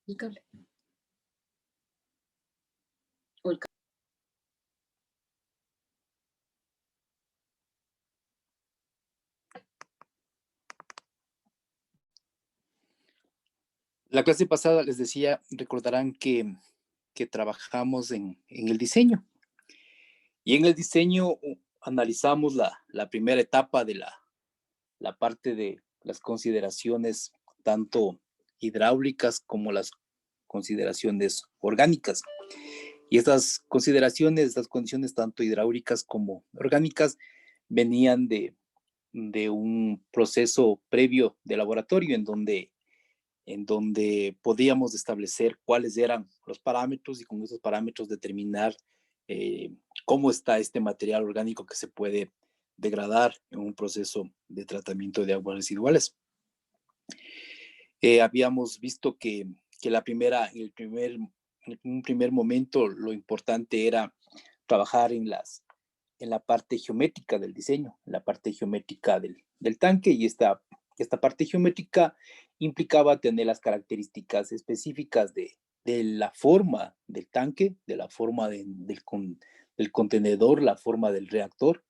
El cable. O el cable. La clase pasada les decía, recordarán que trabajamos en el diseño. Y en el diseño analizamos la primera etapa de la parte de las consideraciones tanto hidráulicas como las consideraciones orgánicas. Y estas consideraciones, estas condiciones tanto hidráulicas como orgánicas venían de un proceso previo de laboratorio en donde podíamos establecer cuáles eran los parámetros y con esos parámetros determinar cómo está este material orgánico que se puede degradar en un proceso de tratamiento de aguas residuales. Habíamos visto que en un primer momento lo importante era trabajar en la parte geométrica del diseño, en la parte geométrica del tanque, y esta parte geométrica implicaba tener las características específicas de la forma del tanque, de la forma del contenedor, la forma del reactor,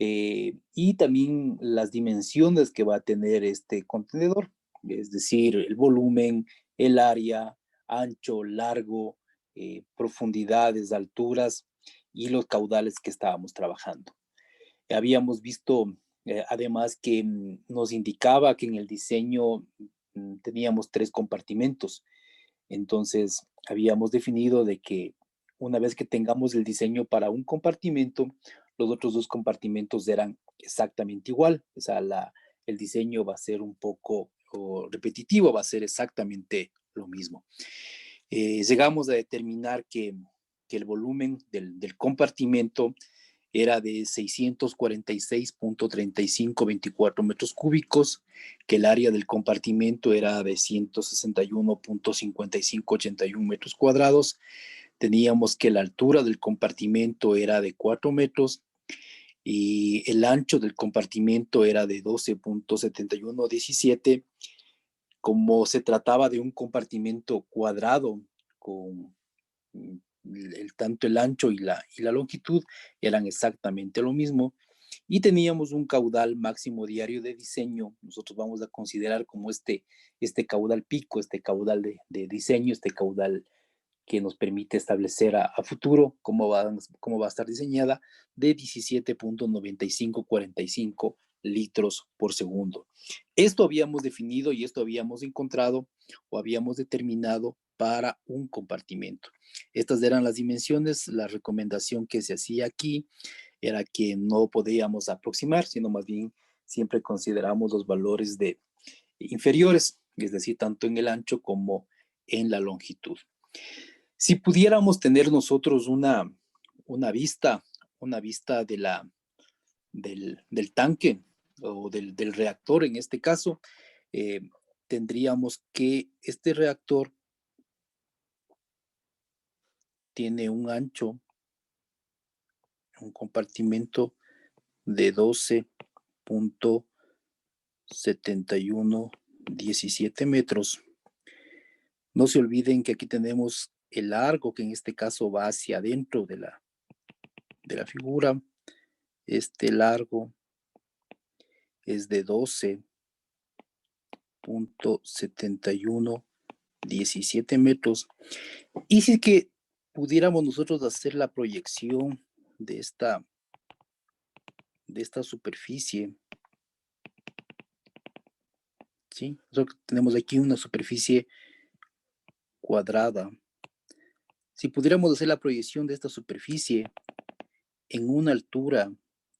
y también las dimensiones que va a tener este contenedor, es decir, el volumen, el área, ancho, largo, profundidades, alturas y los caudales que estábamos trabajando. Habíamos visto además que nos indicaba que en el diseño teníamos 3 compartimentos. Entonces, habíamos definido de que una vez que tengamos el diseño para un compartimento, los otros 2 compartimentos eran exactamente igual. O sea, el diseño va a ser un poco repetitivo, va a ser exactamente lo mismo. Llegamos a determinar que el volumen del compartimento era de 646.3524 metros cúbicos, que el área del compartimento era de 161.5581 metros cuadrados. Teníamos que la altura del compartimento era de 4 metros y el ancho del compartimento era de 12.7117. Como se trataba de un compartimento cuadrado con tanto el ancho y la longitud eran exactamente lo mismo, y teníamos un caudal máximo diario de diseño. Nosotros vamos a considerar como este caudal pico, este caudal de diseño, este caudal que nos permite establecer a futuro cómo va a estar diseñada, de 17.9545 litros por segundo. Esto habíamos definido y esto habíamos encontrado o habíamos determinado para un compartimento. Estas eran las dimensiones. La recomendación que se hacía aquí era que no podíamos aproximar, sino más bien siempre consideramos los valores inferiores, es decir, tanto en el ancho como en la longitud. Si pudiéramos tener nosotros una vista del tanque o del reactor en este caso, tendríamos que este reactor tiene un ancho, un compartimento de 12.7117 metros. No se olviden que aquí tenemos el largo, que en este caso va hacia adentro de la figura. Este largo es de 12.7117 metros. Y si es que pudiéramos nosotros hacer la proyección de esta superficie, ¿sí? Nosotros tenemos aquí una superficie cuadrada. Si pudiéramos hacer la proyección de esta superficie en una altura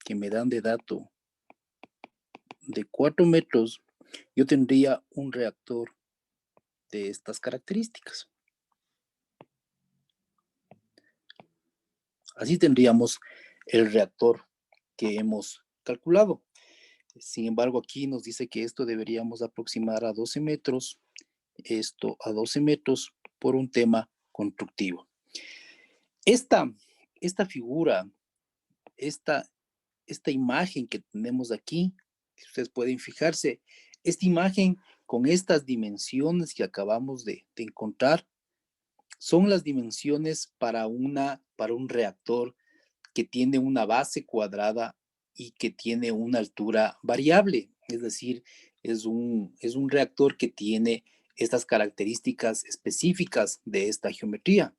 que me dan de dato de 4 metros, yo tendría un reactor de estas características. Así tendríamos el reactor que hemos calculado. Sin embargo, aquí nos dice que esto deberíamos aproximar a 12 metros, esto a 12 metros por un tema constructivo. Esta figura, esta imagen que tenemos aquí, ustedes pueden fijarse, esta imagen con estas dimensiones que acabamos de encontrar, son las dimensiones para un reactor que tiene una base cuadrada y que tiene una altura variable. Es decir, es un reactor que tiene estas características específicas de esta geometría.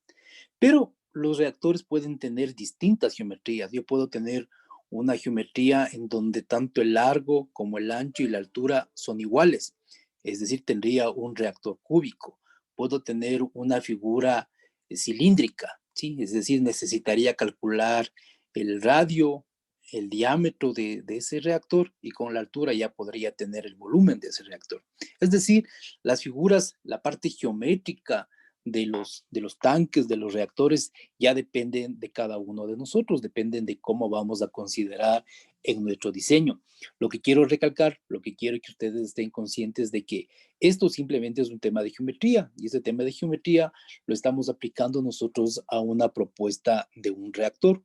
Pero los reactores pueden tener distintas geometrías. Yo puedo tener una geometría en donde tanto el largo como el ancho y la altura son iguales. Es decir, tendría un reactor cúbico. Puedo tener una figura cilíndrica, ¿sí? Es decir, necesitaría calcular el radio, el diámetro de ese reactor, y con la altura ya podría tener el volumen de ese reactor. Es decir, las figuras, la parte geométrica de los tanques, de los reactores, ya dependen de cada uno de nosotros, dependen de cómo vamos a considerar en nuestro diseño. Lo que quiero recalcar, lo que quiero que ustedes estén conscientes de que esto simplemente es un tema de geometría, y ese tema de geometría lo estamos aplicando nosotros a una propuesta de un reactor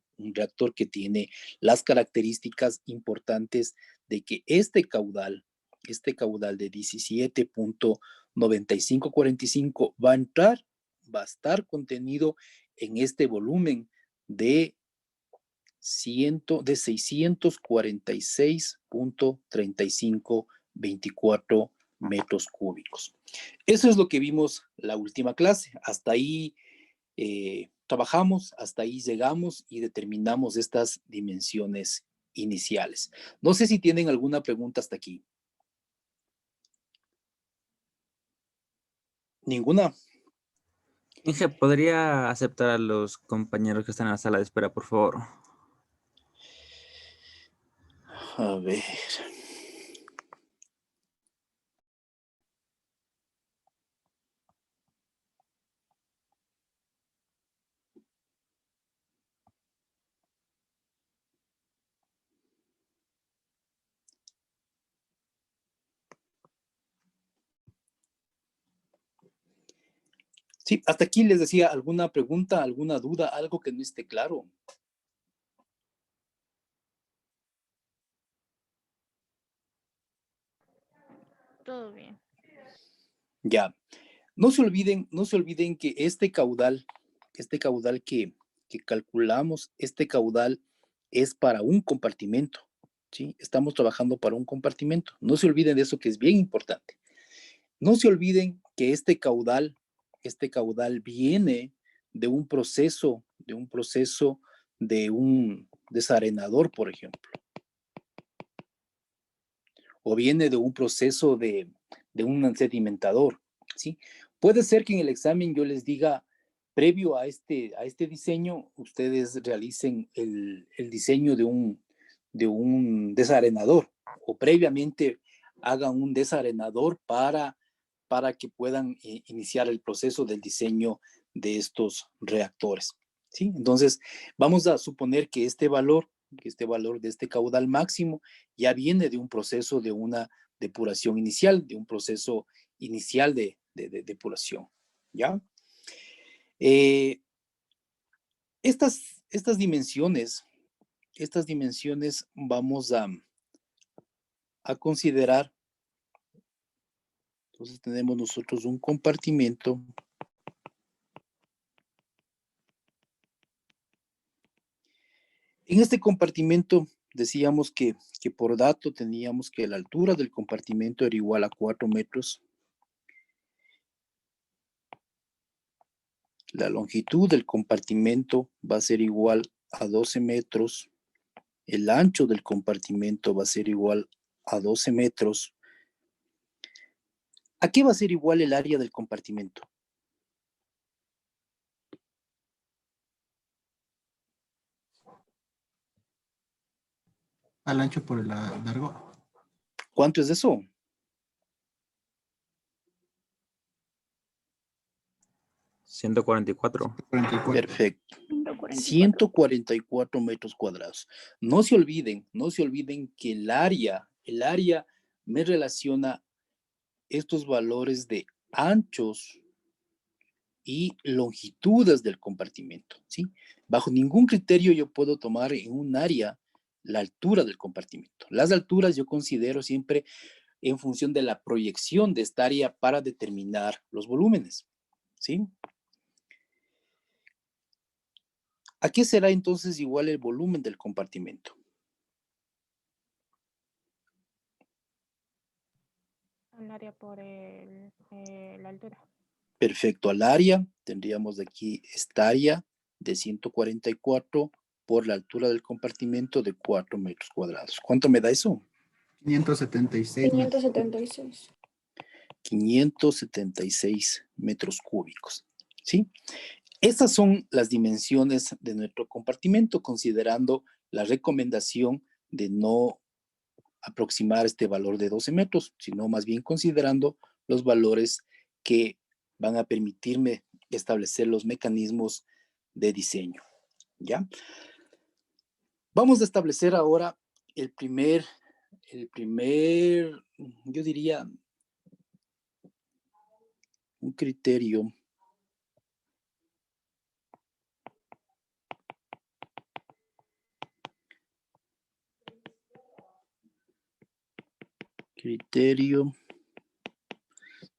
que tiene las características importantes de que este caudal de 17.9545 va a estar contenido en este volumen de 646.3524 metros cúbicos. Eso es lo que vimos la última clase. Hasta ahí trabajamos, hasta ahí llegamos y determinamos estas dimensiones iniciales. No sé si tienen alguna pregunta hasta aquí. ¿Ninguna? Inge, ¿podría aceptar a los compañeros que están en la sala de espera, por favor? A ver. Sí, hasta aquí les decía, ¿alguna pregunta, alguna duda, algo que no esté claro? Todo bien. Ya. No se olviden que este caudal que calculamos, este caudal es para un compartimento, ¿sí? Estamos trabajando para un compartimento. No se olviden de eso, que es bien importante. No se olviden que este caudal viene de un proceso de un desarenador, por ejemplo, o viene de un proceso de un sedimentador, ¿sí? Puede ser que en el examen yo les diga, previo a este diseño, ustedes realicen el diseño de un desarenador, o previamente hagan un desarenador para que puedan iniciar el proceso del diseño de estos reactores, ¿sí? Entonces, vamos a suponer que este valor de este caudal máximo ya viene de un proceso de una depuración inicial, de un proceso inicial de depuración, ¿ya? Estas dimensiones vamos a considerar. Entonces tenemos nosotros un compartimento. En este compartimento decíamos que por dato teníamos que la altura del compartimento era igual a 4 metros. La longitud del compartimento va a ser igual a 12 metros. El ancho del compartimento va a ser igual a 12 metros. ¿A qué va a ser igual el área del compartimento? Al ancho por el largo. ¿Cuánto es eso? ¿144? 44. Perfecto. 144. 144 metros cuadrados. No se olviden que el área me relaciona estos valores de anchos y longitudes del compartimento, ¿sí? Bajo ningún criterio yo puedo tomar en un área la altura del compartimento. Las alturas yo considero siempre en función de la proyección de esta área para determinar los volúmenes, ¿sí? ¿A qué será entonces igual el volumen del compartimento? Al área por la altura. Perfecto, al área, tendríamos de aquí esta área de 144 por la altura del compartimento de 4 metros cuadrados. ¿Cuánto me da eso? 576 metros. 576. 576 metros cúbicos, ¿sí? Estas son las dimensiones de nuestro compartimento, considerando la recomendación de no aproximar este valor de 12 metros, sino más bien considerando los valores que van a permitirme establecer los mecanismos de diseño, ¿ya? Vamos a establecer ahora el primer, yo diría, un criterio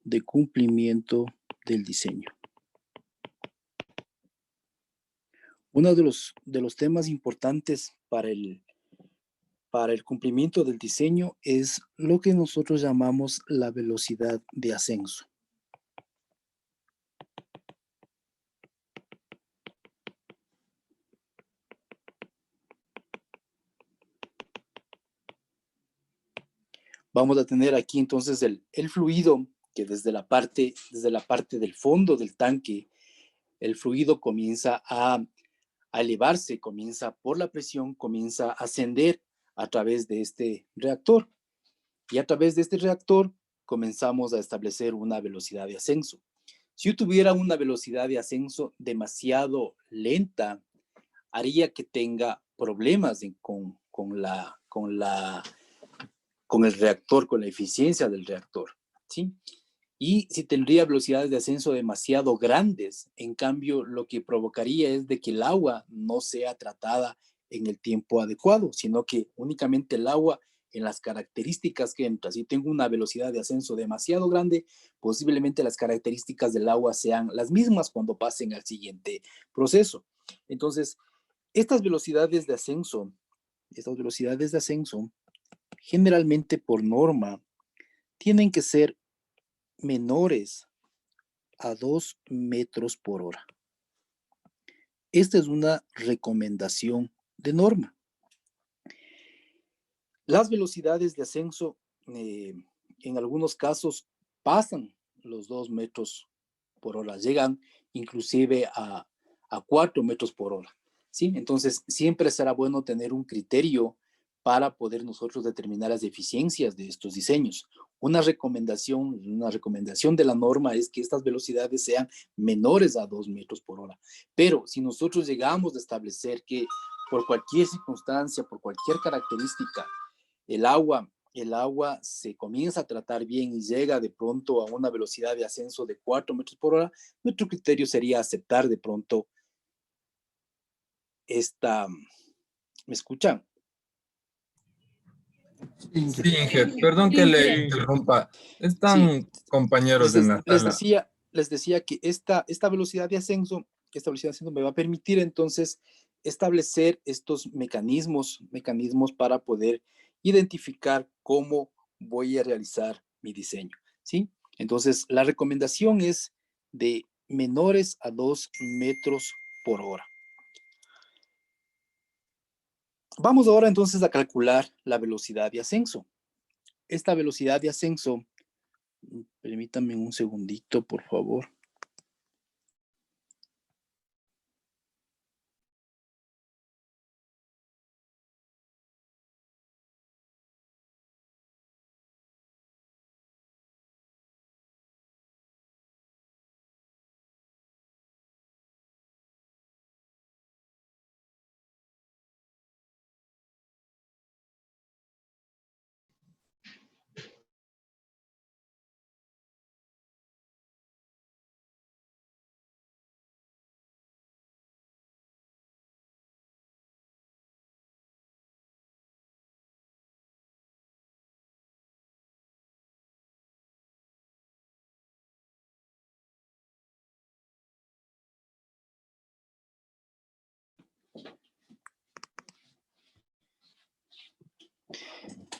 de cumplimiento del diseño. Uno de los temas importantes para el cumplimiento del diseño es lo que nosotros llamamos la velocidad de ascenso. Vamos a tener aquí entonces el fluido que desde la parte del fondo del tanque, el fluido comienza a elevarse, comienza por la presión, comienza a ascender a través de este reactor. Y a través de este reactor comenzamos a establecer una velocidad de ascenso. Si yo tuviera una velocidad de ascenso demasiado lenta, haría que tenga problemas con el reactor, con la eficiencia del reactor, ¿sí? Y si tendría velocidades de ascenso demasiado grandes, en cambio, lo que provocaría es de que el agua no sea tratada en el tiempo adecuado, sino que únicamente el agua en las características que entra. Si tengo una velocidad de ascenso demasiado grande, posiblemente las características del agua sean las mismas cuando pasen al siguiente proceso. Entonces, estas velocidades de ascenso, generalmente por norma, tienen que ser menores a 2 metros por hora. Esta es una recomendación de norma. Las velocidades de ascenso en algunos casos pasan los 2 metros por hora, llegan inclusive a 4 metros por hora, ¿sí? Entonces, siempre será bueno tener un criterio para poder nosotros determinar las eficiencias de estos diseños. Una recomendación de la norma es que estas velocidades sean menores a 2 metros por hora. Pero si nosotros llegamos a establecer que por cualquier circunstancia, por cualquier característica, el agua se comienza a tratar bien y llega de pronto a una velocidad de ascenso de 4 metros por hora, nuestro criterio sería aceptar de pronto esta... ¿Me escuchan? Sí, Sí, Inge, perdón que le interrumpa. Sí, Están compañeros en la sala. les decía que esta velocidad de ascenso, me va a permitir entonces establecer estos mecanismos para poder identificar cómo voy a realizar mi diseño, ¿sí? Entonces, la recomendación es de menores a 2 metros por hora. Vamos ahora entonces a calcular la velocidad de ascenso. Esta velocidad de ascenso, permítanme un segundito, por favor.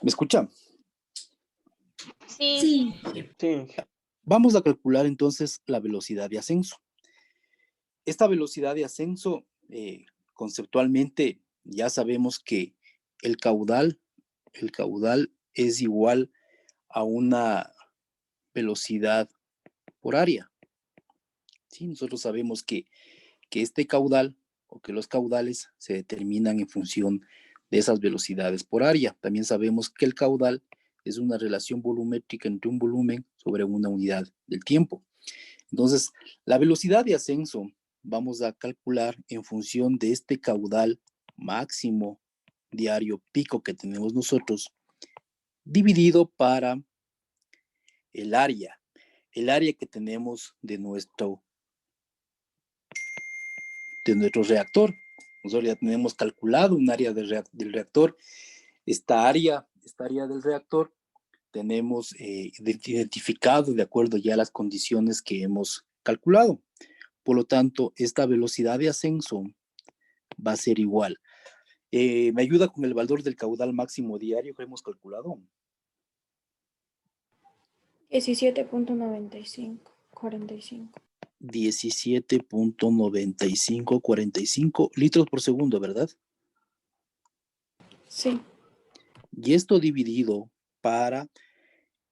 ¿Me escucha? Sí. Sí. Vamos a calcular entonces la velocidad de ascenso. Esta velocidad de ascenso, conceptualmente, ya sabemos que el caudal es igual a una velocidad por área. ¿Sí? Nosotros sabemos que este caudal o que los caudales se determinan en función de esas velocidades por área. También sabemos que el caudal es una relación volumétrica entre un volumen sobre una unidad del tiempo. Entonces, la velocidad de ascenso vamos a calcular en función de este caudal máximo diario pico que tenemos nosotros, dividido para el área que tenemos de nuestro reactor. Nosotros ya tenemos calculado un área del reactor. Esta área del reactor tenemos identificado de acuerdo ya a las condiciones que hemos calculado. Por lo tanto, esta velocidad de ascenso va a ser igual. ¿Me ayuda con el valor del caudal máximo diario que hemos calculado? 17.9545. 17.9545 litros por segundo, ¿verdad? Sí. Y esto dividido para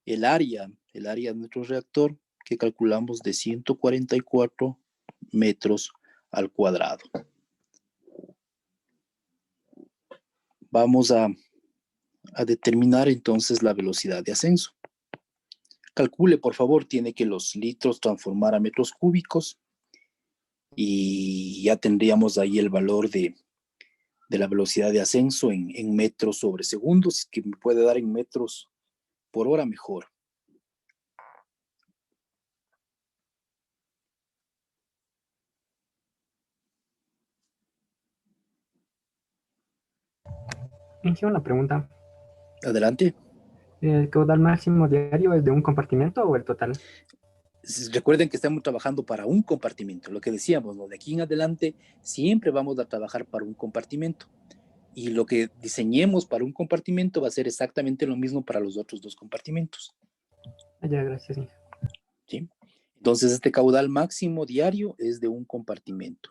el área de nuestro reactor, que calculamos de 144 metros al cuadrado. Vamos a determinar entonces la velocidad de ascenso. Calcule, por favor, tiene que los litros transformar a metros cúbicos y ya tendríamos ahí el valor de la velocidad de ascenso en metros sobre segundos. Si es que me puede dar en metros por hora, mejor. Hice una pregunta. Adelante. ¿El caudal máximo diario es de un compartimento o el total? Recuerden que estamos trabajando para un compartimento. Lo que decíamos, ¿no? De aquí en adelante siempre vamos a trabajar para un compartimento. Y lo que diseñemos para un compartimento va a ser exactamente lo mismo para los otros dos compartimentos. Ya, gracias. ¿Sí? Entonces, este caudal máximo diario es de un compartimento.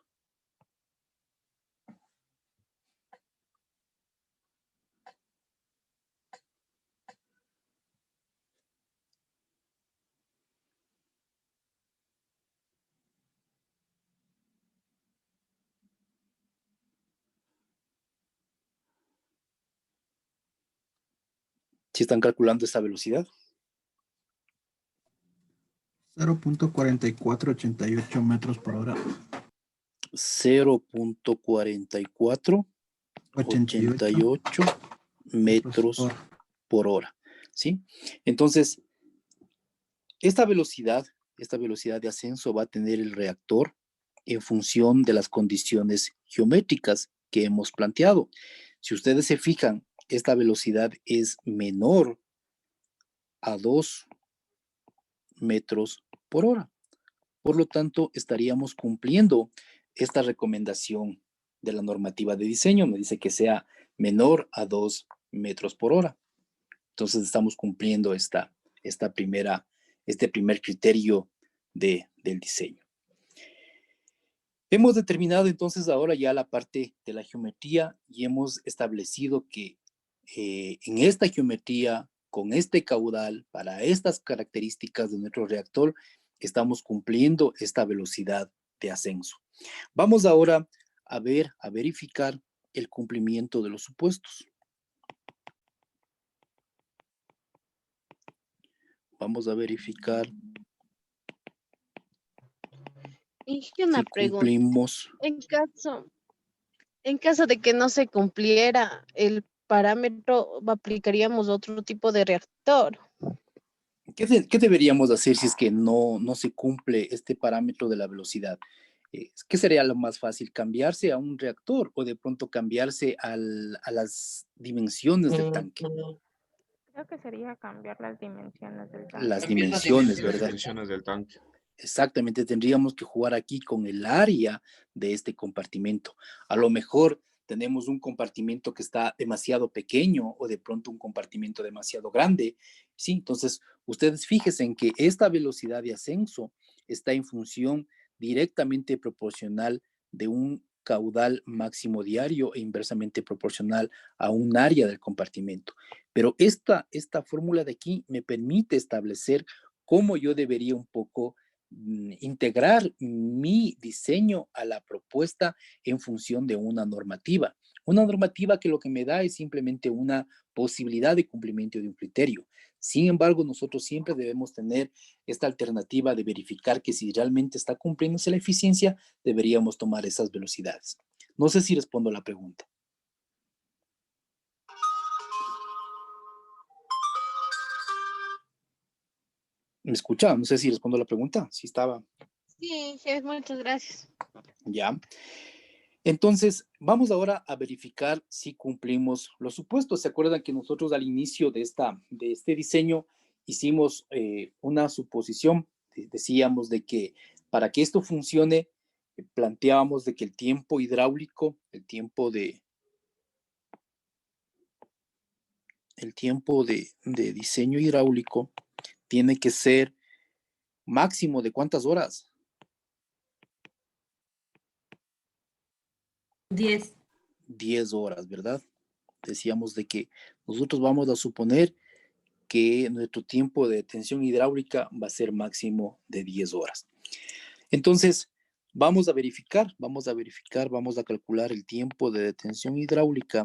¿Sí están calculando esta velocidad? 0.4488 metros por hora. 0.4488 metros por hora. ¿Sí? Entonces, esta velocidad de ascenso va a tener el reactor en función de las condiciones geométricas que hemos planteado. Si ustedes se fijan, esta velocidad es menor a 2 metros por hora. Por lo tanto, estaríamos cumpliendo esta recomendación de la normativa de diseño. Me dice que sea menor a 2 metros por hora. Entonces, estamos cumpliendo este primer criterio del diseño. Hemos determinado entonces ahora ya la parte de la geometría y hemos establecido que en esta geometría, con este caudal, para estas características de nuestro reactor, estamos cumpliendo esta velocidad de ascenso. Vamos ahora a verificar el cumplimiento de los supuestos. Vamos a verificar Hice una si pregunta. cumplimos. En caso de que no se cumpliera el parámetro, aplicaríamos otro tipo de reactor. ¿Qué deberíamos hacer si es que no se cumple este parámetro de la velocidad? ¿Qué sería lo más fácil? ¿Cambiarse a un reactor o de pronto cambiarse a las dimensiones del tanque? Creo que sería cambiar las dimensiones del tanque. Las dimensiones, ¿verdad? Las dimensiones del tanque. Exactamente, tendríamos que jugar aquí con el área de este compartimento. A lo mejor tenemos un compartimento que está demasiado pequeño o de pronto un compartimento demasiado grande, ¿sí? Entonces, ustedes fíjense en que esta velocidad de ascenso está en función directamente proporcional de un caudal máximo diario e inversamente proporcional a un área del compartimento. Pero esta fórmula de aquí me permite establecer cómo yo debería un poco integrar mi diseño a la propuesta en función de una normativa. Una normativa que lo que me da es simplemente una posibilidad de cumplimiento de un criterio. Sin embargo, nosotros siempre debemos tener esta alternativa de verificar que si realmente está cumpliéndose la eficiencia, deberíamos tomar esas velocidades. No sé si respondo a la pregunta. ¿Me escucha? No sé si respondo a la pregunta. Sí estaba. Sí, muchas gracias. Ya. Entonces, vamos ahora a verificar si cumplimos los supuestos. ¿Se acuerdan que nosotros al inicio de este diseño hicimos una suposición? Decíamos de que para que esto funcione, planteábamos de que el tiempo hidráulico, el tiempo de diseño hidráulico tiene que ser máximo de ¿cuántas horas? 10. 10 horas, ¿verdad? Decíamos de que nosotros vamos a suponer que nuestro tiempo de detención hidráulica va a ser máximo de 10 horas. Entonces, vamos a calcular el tiempo de detención hidráulica.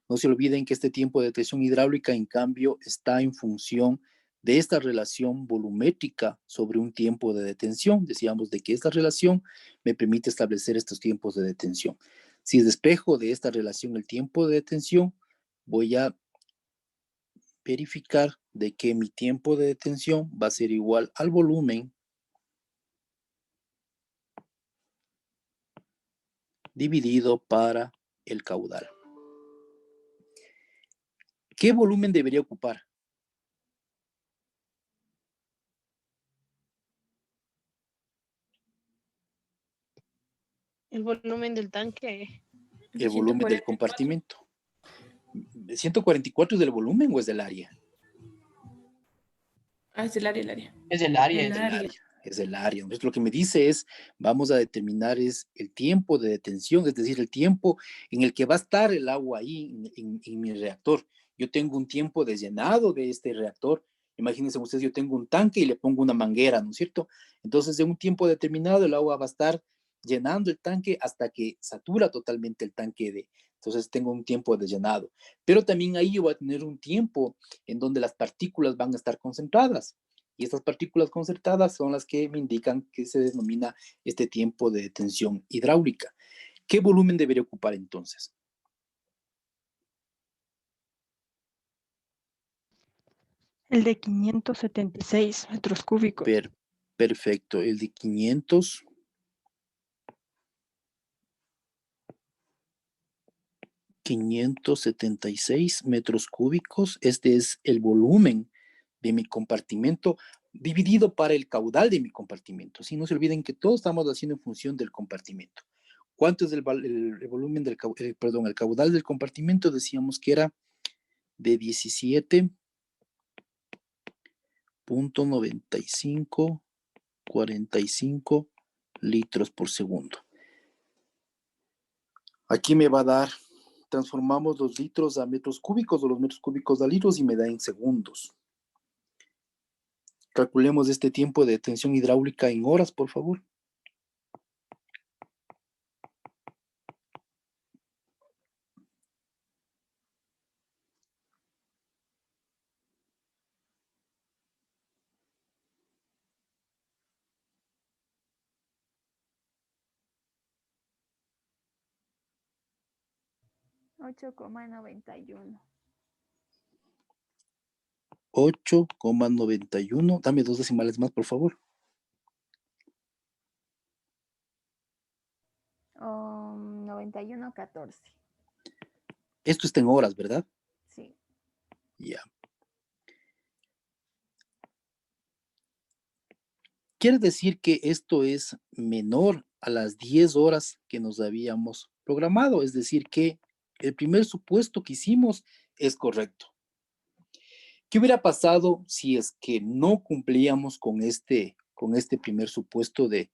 No se olviden que este tiempo de detención hidráulica, en cambio, está en función de esta relación volumétrica sobre un tiempo de detención. Decíamos de que esta relación me permite establecer estos tiempos de detención. Si despejo de esta relación el tiempo de detención, voy a verificar de que mi tiempo de detención va a ser igual al volumen dividido para el caudal. ¿Qué volumen debería ocupar? El volumen del tanque. El volumen del compartimento. ¿144 es del volumen o es del área? Es el área, el área. Es el área. Es el área. Entonces, lo que me dice es, vamos a determinar es el tiempo de detención, es decir, el tiempo en el que va a estar el agua ahí en mi reactor. Yo tengo un tiempo de llenado de este reactor. Imagínense ustedes, yo tengo un tanque y le pongo una manguera, ¿no es cierto? Entonces, en un tiempo determinado, el agua va a estar llenando el tanque hasta que satura totalmente el tanque entonces tengo un tiempo de llenado. Pero también ahí yo voy a tener un tiempo en donde las partículas van a estar concentradas. Y estas partículas concentradas son las que me indican que se denomina este tiempo de detención hidráulica. ¿Qué volumen debería ocupar entonces? El de 576 metros cúbicos. Perfecto. El de 576 metros cúbicos. Este es el volumen de mi compartimento dividido para el caudal de mi compartimento. ¿Sí? No se olviden que todos estamos haciendo en función del compartimento. ¿Cuánto es el volumen del el caudal del compartimento? Decíamos que era de 17.9545 litros por segundo. Aquí me va a dar, transformamos los litros a metros cúbicos o los metros cúbicos a litros y me da en segundos. Calculemos este tiempo de detención hidráulica en horas, por favor. $8,91. 8,91. Dame 2 decimales más, por favor. 91.14. Esto está en horas, ¿verdad? Sí. Ya. Quiere decir que esto es menor a las 10 horas que nos habíamos programado, es decir, que el primer supuesto que hicimos es correcto. ¿Qué hubiera pasado si es que no cumplíamos con este primer supuesto de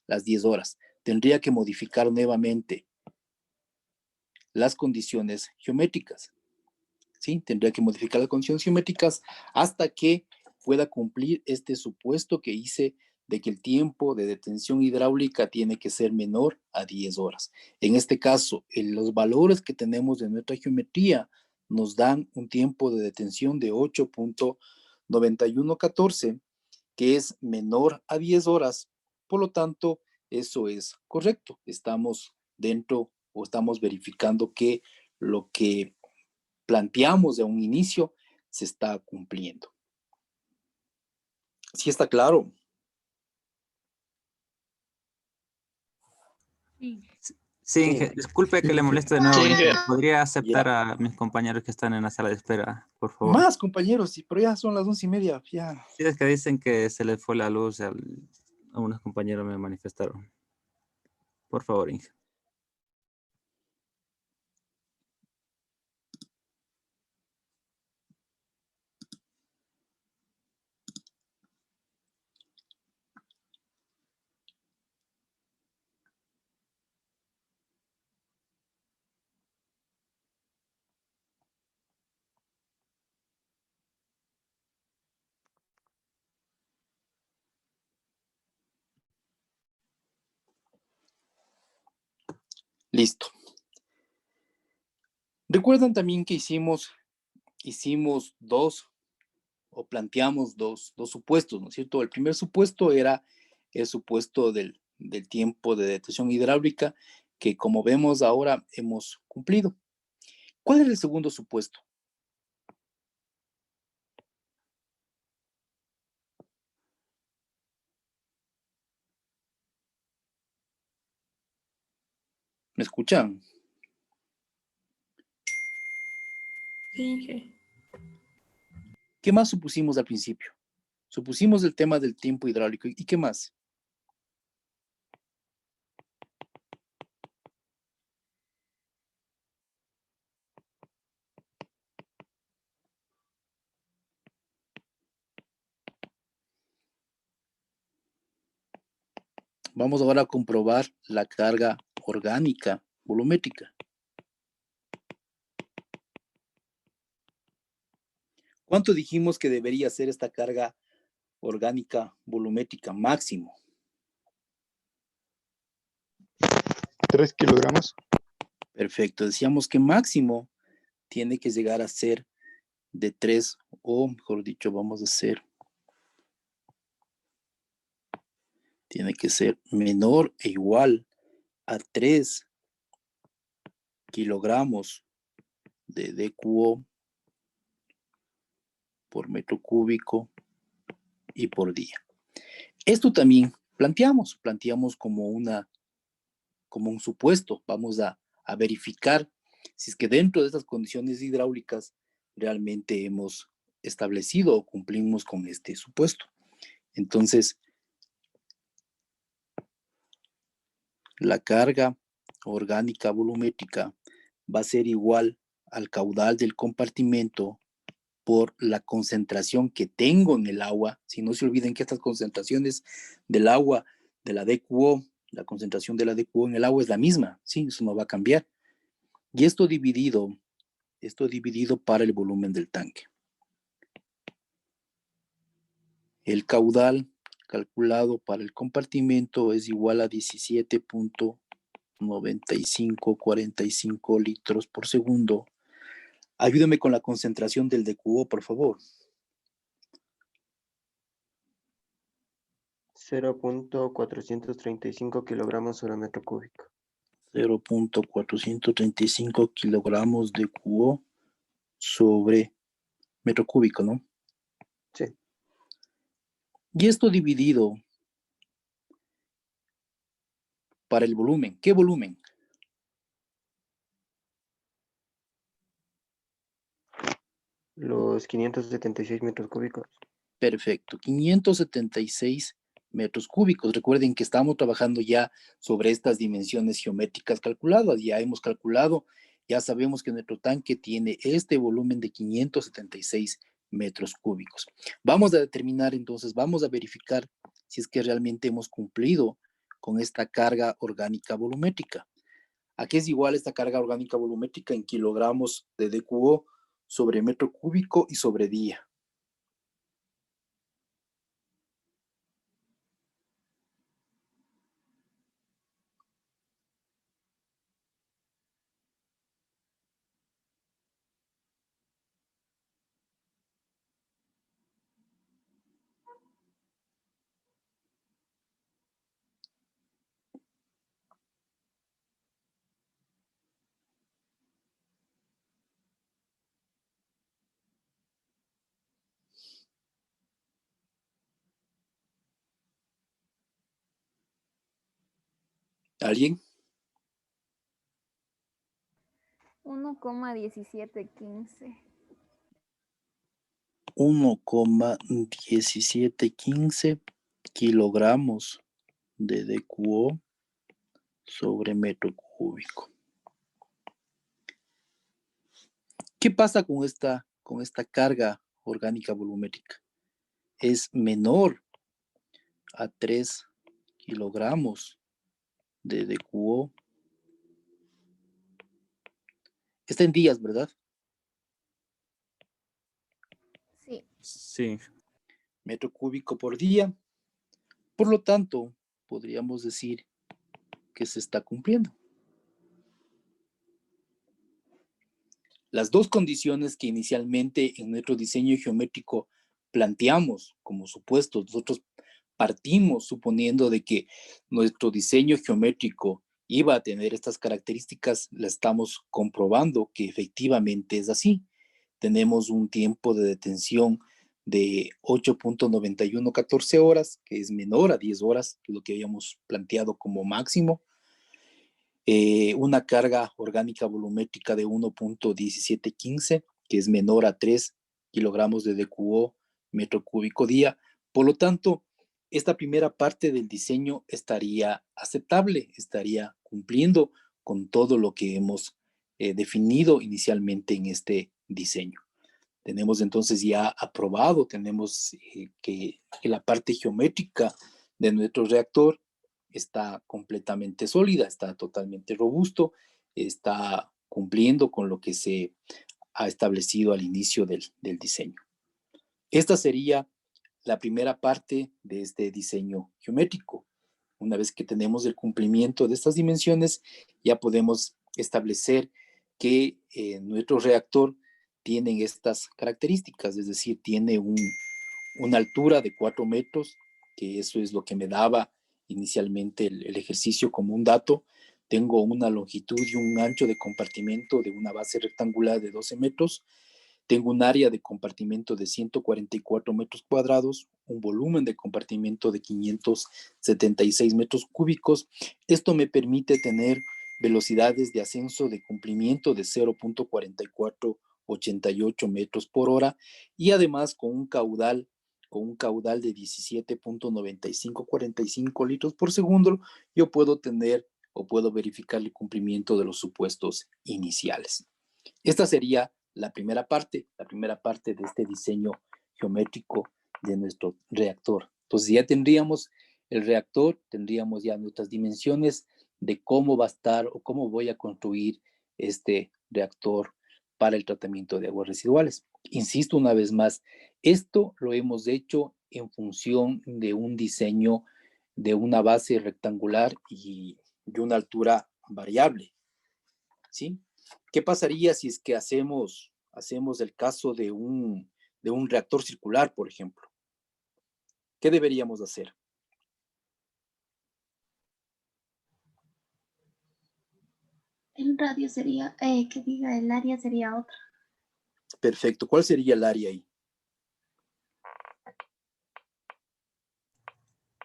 las 10 horas? Tendría que modificar nuevamente las condiciones geométricas, ¿sí? Tendría que modificar las condiciones geométricas hasta que pueda cumplir este supuesto que hice de que el tiempo de detención hidráulica tiene que ser menor a 10 horas. En este caso, los valores que tenemos de nuestra geometría nos dan un tiempo de detención de 8.9114, que es menor a 10 horas. Por lo tanto, eso es correcto. Estamos dentro o estamos verificando que lo que planteamos de un inicio se está cumpliendo. ¿Sí está claro? Sí, Inge, disculpe que le moleste de nuevo, Sí, Inge. Inge. ¿Podría aceptar Ya. a mis compañeros que están en la sala de espera, por favor? Más, compañeros, sí, pero ya son las 11:30, ya. Sí, es que dicen que se les fue la luz, algunos compañeros me manifestaron. Por favor, Inge. Listo. Recuerdan también que hicimos planteamos dos supuestos, ¿no es cierto? El primer supuesto era el supuesto del tiempo de detención hidráulica, que como vemos ahora hemos cumplido. ¿Cuál es el segundo supuesto? ¿Me escuchan? Sí, Inge. ¿Qué más supusimos al principio? Supusimos el tema del tiempo hidráulico. ¿Y qué más? Vamos ahora a comprobar la carga orgánica volumétrica. ¿Cuánto dijimos que debería ser esta carga orgánica volumétrica máximo? 3 kilogramos. Perfecto. Decíamos que máximo tiene que llegar a ser de 3, o mejor dicho, vamos a hacer, tiene que ser menor e igual a 3 kilogramos de DQO por metro cúbico y por día. Esto también planteamos como un supuesto. Vamos a verificar si es que dentro de estas condiciones hidráulicas realmente hemos establecido o cumplimos con este supuesto. Entonces, la carga orgánica volumétrica va a ser igual al caudal del compartimento por la concentración que tengo en el agua. Si no se olviden que estas concentraciones del agua, de la DQO, la concentración de la DQO en el agua es la misma, sí, eso no va a cambiar. Y esto dividido para el volumen del tanque. El caudal calculado para el compartimento es igual a 17.9545 litros por segundo. Ayúdame con la concentración del DQO, por favor. 0.435 kilogramos sobre metro cúbico. 0.435 kilogramos de QO sobre metro cúbico, ¿no? Sí. Y esto dividido para el volumen. ¿Qué volumen? Los 576 metros cúbicos. Perfecto. 576 metros cúbicos. Recuerden que estamos trabajando ya sobre estas dimensiones geométricas calculadas. Ya hemos calculado, ya sabemos que nuestro tanque tiene este volumen de 576 metros cúbicos. Vamos a determinar entonces, vamos a verificar si es que realmente hemos cumplido con esta carga orgánica volumétrica. ¿A qué es igual esta carga orgánica volumétrica en kilogramos de DQO sobre metro cúbico y sobre día? ¿Alguien? 1,1715. 1,1715 kilogramos de DQO sobre metro cúbico. ¿Qué pasa con esta carga orgánica volumétrica? Es menor a 3 kilogramos de DQO. Está en días, ¿verdad? Sí. Sí. Metro cúbico por día. Por lo tanto, podríamos decir que se está cumpliendo. Las dos condiciones que inicialmente en nuestro diseño geométrico planteamos como supuestos, nosotros partimos suponiendo de que nuestro diseño geométrico iba a tener estas características, la estamos comprobando que efectivamente es así. Tenemos un tiempo de detención de 8.9114 horas, que es menor a 10 horas, que es lo que habíamos planteado como máximo. Una carga orgánica volumétrica de 1.1715, que es menor a 3 kilogramos de DQO metro cúbico día. Por lo tanto, esta primera parte del diseño estaría aceptable, estaría cumpliendo con todo lo que hemos definido inicialmente en este diseño. Tenemos entonces ya aprobado, tenemos que la parte geométrica de nuestro reactor está completamente sólida, está totalmente robusto, está cumpliendo con lo que se ha establecido al inicio del diseño. Esta sería la primera parte de este diseño geométrico. Una vez que tenemos el cumplimiento de estas dimensiones, ya podemos establecer que nuestro reactor tiene estas características, es decir, tiene una altura de 4 metros, que eso es lo que me daba inicialmente el ejercicio como un dato. Tengo una longitud y un ancho de compartimento de una base rectangular de 12 metros. Tengo un área de compartimento de 144 metros cuadrados, un volumen de compartimento de 576 metros cúbicos. Esto me permite tener velocidades de ascenso de cumplimiento de 0.4488 metros por hora y además con un caudal de 17.9545 litros por segundo, yo puedo tener o puedo verificar el cumplimiento de los supuestos iniciales. Esta sería la primera parte de este diseño geométrico de nuestro reactor. Entonces ya tendríamos el reactor, tendríamos ya nuestras dimensiones de cómo va a estar o cómo voy a construir este reactor para el tratamiento de aguas residuales. Insisto una vez más, esto lo hemos hecho en función de un diseño de una base rectangular y de una altura variable, ¿sí? ¿Qué pasaría si es que hacemos el caso de un reactor circular, por ejemplo? ¿Qué deberíamos hacer? El radio sería, el área sería otra. Perfecto. ¿Cuál sería el área ahí?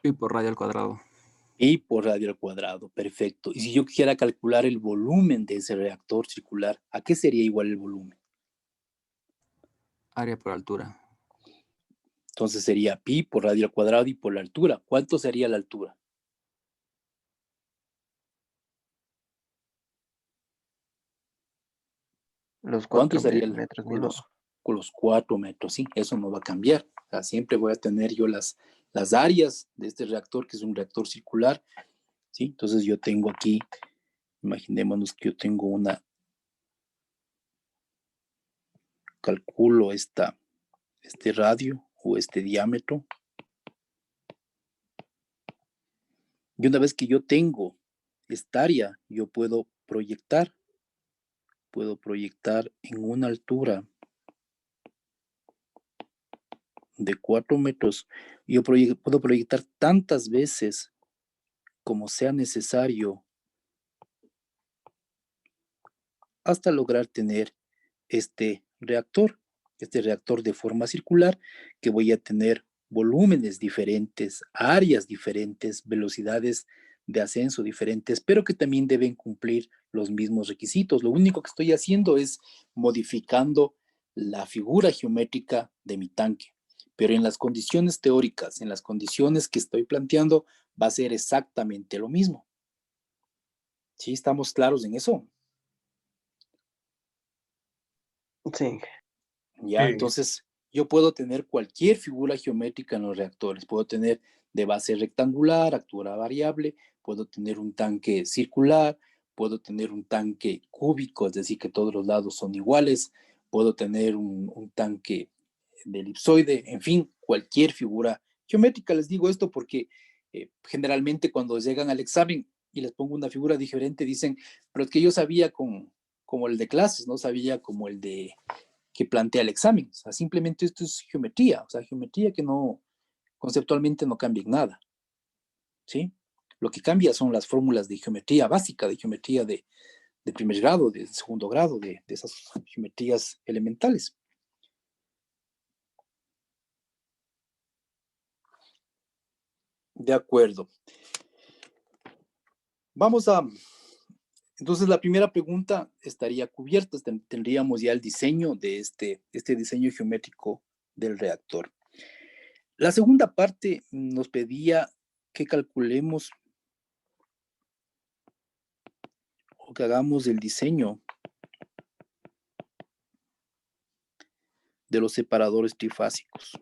Pi por radio al cuadrado. Pi por radio al cuadrado. Perfecto. Y si yo quisiera calcular el volumen de ese reactor circular, ¿a qué sería igual el volumen? Área por altura. Entonces sería pi por radio al cuadrado y por la altura. ¿Cuánto sería la altura? Los ¿Cuánto 4 sería metros, con ni los, modo. con los 4 metros? Sí, eso no va a cambiar. O sea, siempre voy a tener yo las áreas de este reactor, que es un reactor circular. ¿Sí? Entonces yo tengo aquí, imaginémonos que yo tengo calculo este radio o este diámetro. Y una vez que yo tengo esta área, yo puedo proyectar en una altura de 4 metros. Yo puedo proyectar tantas veces como sea necesario hasta lograr tener este reactor de forma circular, que voy a tener volúmenes diferentes, áreas diferentes, velocidades de ascenso diferentes, pero que también deben cumplir los mismos requisitos. Lo único que estoy haciendo es modificando la figura geométrica de mi tanque, pero en las condiciones teóricas, en las condiciones que estoy planteando, va a ser exactamente lo mismo. ¿Sí estamos claros en eso? Sí. Ya, Sí. entonces yo puedo tener cualquier figura geométrica en los reactores. Puedo tener de base rectangular, altura variable, puedo tener un tanque circular, puedo tener un tanque cúbico, es decir, que todos los lados son iguales, puedo tener un tanque de elipsoide, en fin, cualquier figura geométrica. Les digo esto porque generalmente cuando llegan al examen y les pongo una figura diferente, dicen, pero es que yo sabía como el de clases, no sabía como el de que plantea el examen. O sea, simplemente esto es geometría, o sea, geometría que no, conceptualmente no cambia en nada, ¿sí? Lo que cambia son las fórmulas de geometría básica, de geometría de primer grado, de segundo grado, de esas geometrías elementales. De acuerdo. Entonces la primera pregunta estaría cubierta, tendríamos ya el diseño de este diseño geométrico del reactor. La segunda parte nos pedía que calculemos o que hagamos el diseño de los separadores trifásicos.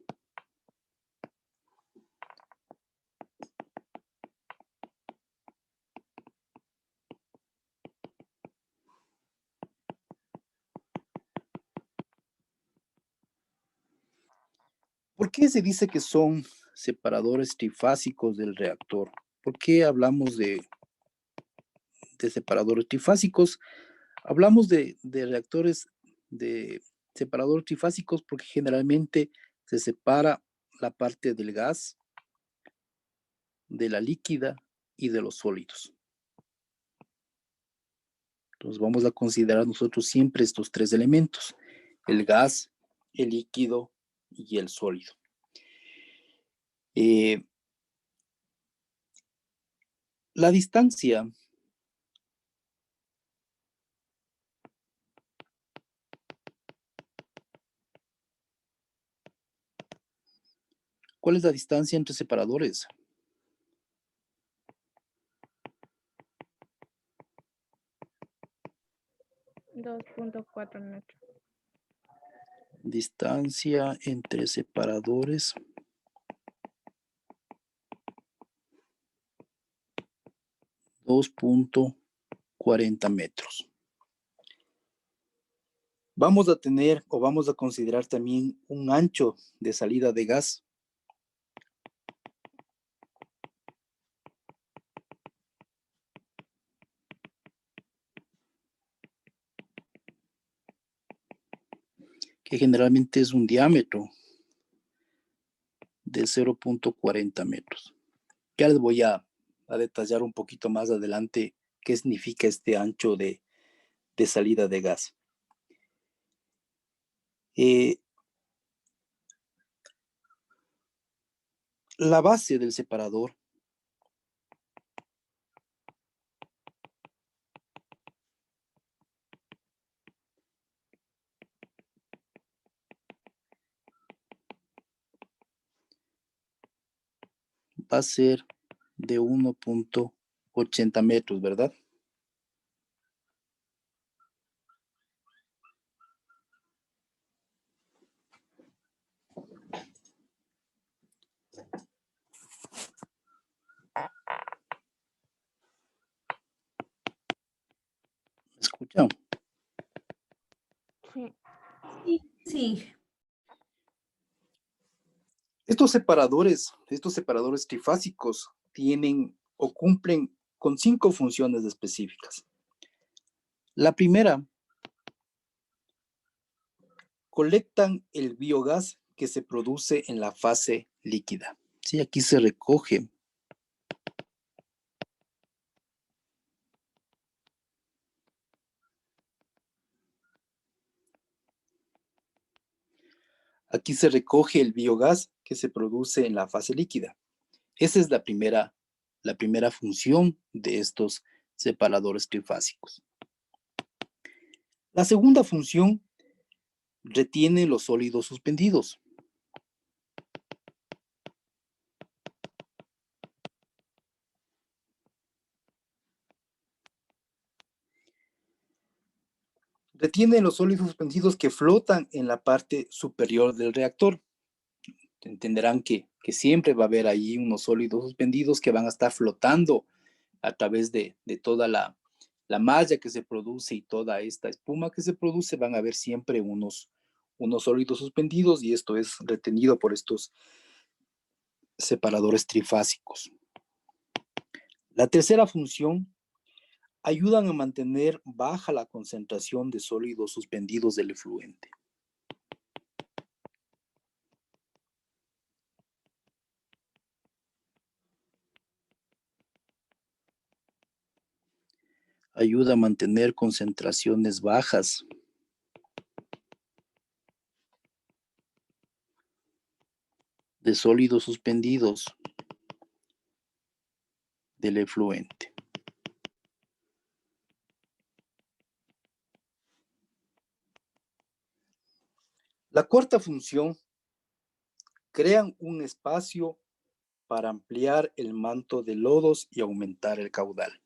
¿Por qué se dice que son separadores trifásicos del reactor? ¿Por qué hablamos de separadores trifásicos? Hablamos de reactores de separadores trifásicos porque generalmente se separa la parte del gas, de la líquida y de los sólidos. Entonces vamos a considerar nosotros siempre estos tres elementos: el gas, el líquido y el sólido. La distancia ¿cuál es la distancia entre separadores? 2.4 metros. Distancia entre separadores. .40 metros. Vamos a tener o vamos a considerar también un ancho de salida de gas. Que generalmente es un diámetro de 0.40 metros. Ya les voy a detallar un poquito más adelante qué significa este ancho de salida de gas. La base del separador va a ser de 1.80 metros, ¿verdad? ¿Me escuchan? Sí. Sí. Estos separadores trifásicos tienen o cumplen con 5 funciones específicas. La primera, colectan el biogás que se produce en la fase líquida. Sí, aquí se recoge. Aquí se recoge el biogás que se produce en la fase líquida. Esa es la primera función de estos separadores trifásicos. La segunda función retiene los sólidos suspendidos. Retiene los sólidos suspendidos que flotan en la parte superior del reactor. Entenderán que siempre va a haber ahí unos sólidos suspendidos que van a estar flotando a través de toda la malla que se produce y toda esta espuma que se produce. Van a haber siempre unos sólidos suspendidos, y esto es retenido por estos separadores trifásicos. La tercera función, ayudan a mantener baja la concentración de sólidos suspendidos del efluente. Ayuda a mantener concentraciones bajas de sólidos suspendidos del efluente. La cuarta función, crean un espacio para ampliar el manto de lodos y aumentar el caudal.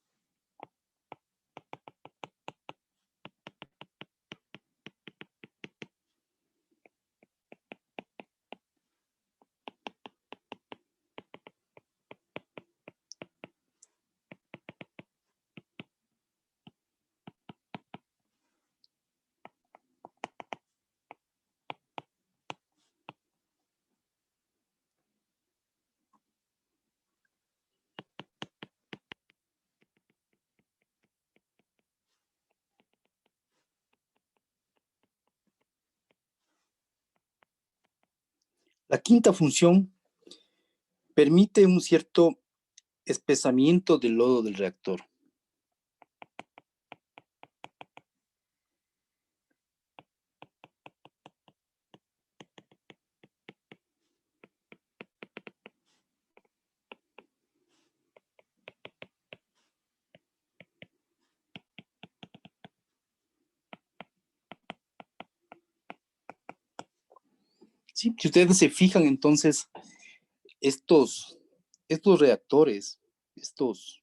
La quinta función permite un cierto espesamiento del lodo del reactor. Sí, si ustedes se fijan, entonces, estos reactores, estos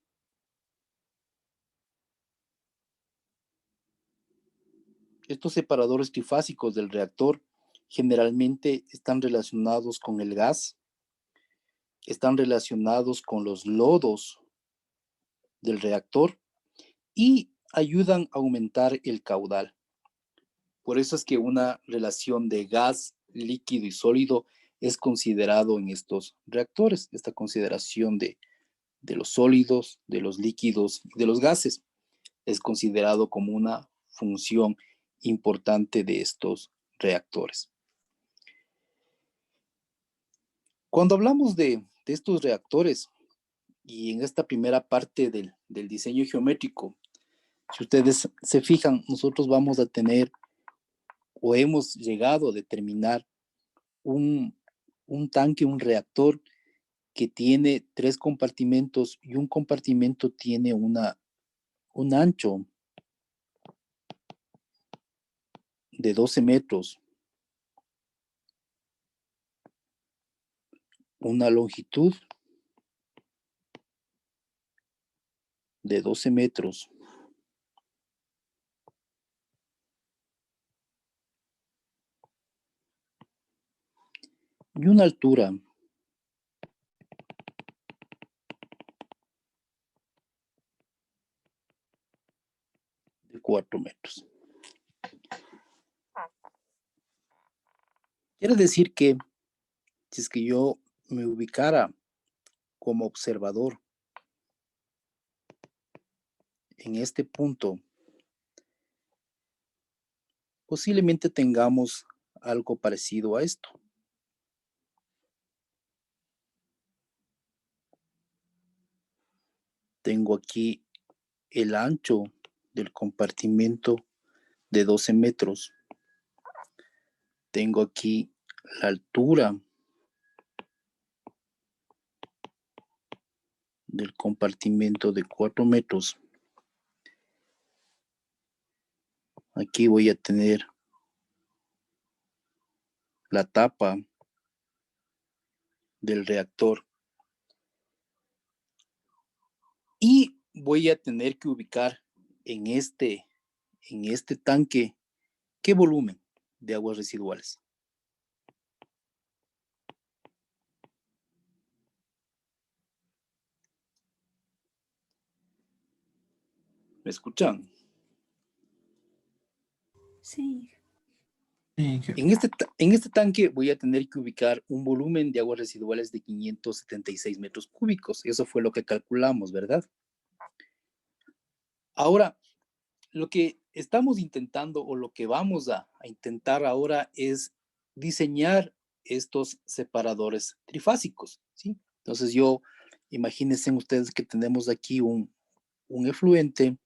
separadores trifásicos del reactor generalmente están relacionados con el gas, están relacionados con los lodos del reactor y ayudan a aumentar el caudal. Por eso es que una relación de gas, líquido y sólido es considerado en estos reactores, esta consideración de los sólidos, de los líquidos, de los gases, es considerado como una función importante de estos reactores. Cuando hablamos de estos reactores, y en esta primera parte del diseño geométrico, si ustedes se fijan, nosotros vamos a tener o hemos llegado a determinar un tanque, un reactor que tiene 3 compartimentos, y un compartimento tiene un ancho de 12 metros, una longitud de 12 metros y una altura de 4 metros. Quiere decir que si es que yo me ubicara como observador en este punto, posiblemente tengamos algo parecido a esto. Tengo aquí el ancho del compartimento de 12 metros. Tengo aquí la altura del compartimento de 4 metros. Aquí voy a tener la tapa del reactor. Y voy a tener que ubicar en este tanque qué volumen de aguas residuales. ¿Me escuchan? Sí. En este tanque voy a tener que ubicar un volumen de aguas residuales de 576 metros cúbicos. Eso fue lo que calculamos, ¿verdad? Ahora, lo que estamos intentando o lo que vamos a intentar ahora es diseñar estos separadores trifásicos, ¿sí? Entonces imagínense ustedes que tenemos aquí un efluente.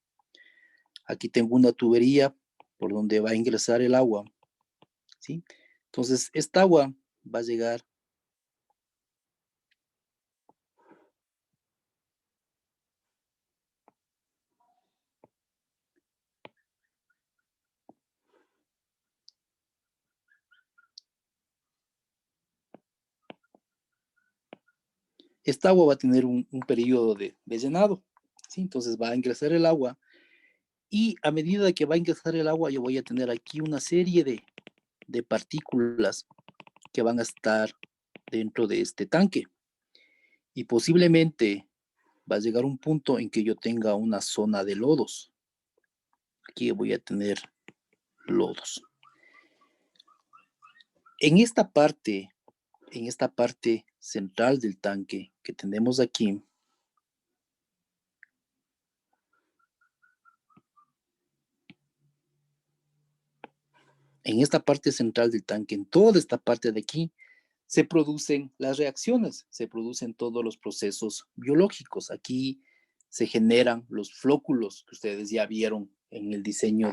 Aquí tengo una tubería por donde va a ingresar el agua, ¿sí? Entonces, esta agua va a llegar esta agua va a tener un periodo de llenado, ¿sí? Entonces va a ingresar el agua y a medida que va a ingresar el agua yo voy a tener aquí una serie de partículas que van a estar dentro de este tanque y posiblemente va a llegar un punto en que yo tenga una zona de lodos. Aquí voy a tener lodos. En esta parte central del tanque que tenemos aquí, en esta parte central del tanque, en toda esta parte de aquí, se producen las reacciones, se producen todos los procesos biológicos. Aquí se generan los flóculos que ustedes ya vieron en el diseño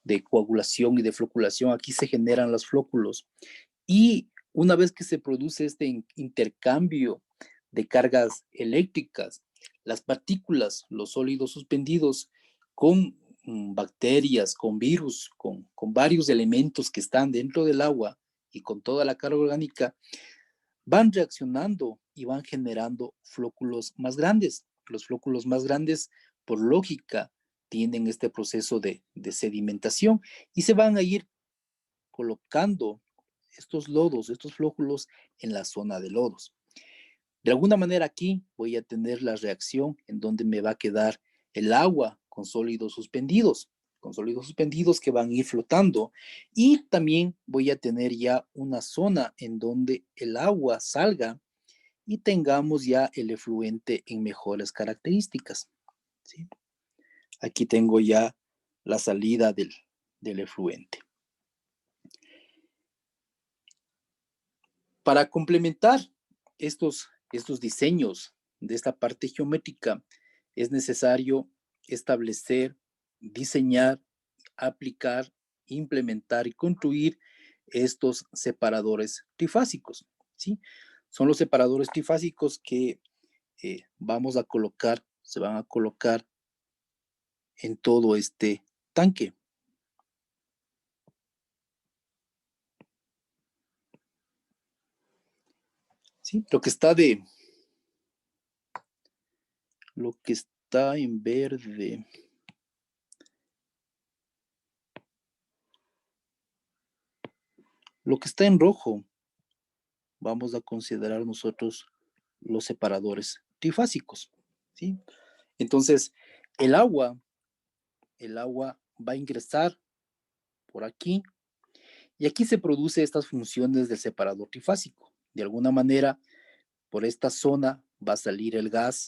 de coagulación y de floculación. Aquí se generan los flóculos. Y una vez que se produce este intercambio de cargas eléctricas, las partículas, los sólidos suspendidos con bacterias, con virus, con varios elementos que están dentro del agua y con toda la carga orgánica, van reaccionando y van generando flóculos más grandes. Los flóculos más grandes, por lógica, tienen este proceso de sedimentación y se van a ir colocando estos lodos, estos flóculos en la zona de lodos. De alguna manera aquí voy a tener la reacción en donde me va a quedar el agua con sólidos suspendidos que van a ir flotando y también voy a tener ya una zona en donde el agua salga y tengamos ya el efluente en mejores características, ¿sí? Aquí tengo ya la salida del efluente. Para complementar estos diseños de esta parte geométrica, es necesario establecer, diseñar, aplicar, implementar y construir estos separadores trifásicos, ¿sí? Son los separadores trifásicos que vamos a colocar, se van a colocar en todo este tanque. ¿Sí? Lo que está está en verde. Lo que está en rojo, vamos a considerar nosotros los separadores trifásicos, ¿sí? Entonces, el agua va a ingresar por aquí y aquí se producen estas funciones del separador trifásico. De alguna manera, por esta zona va a salir el gas,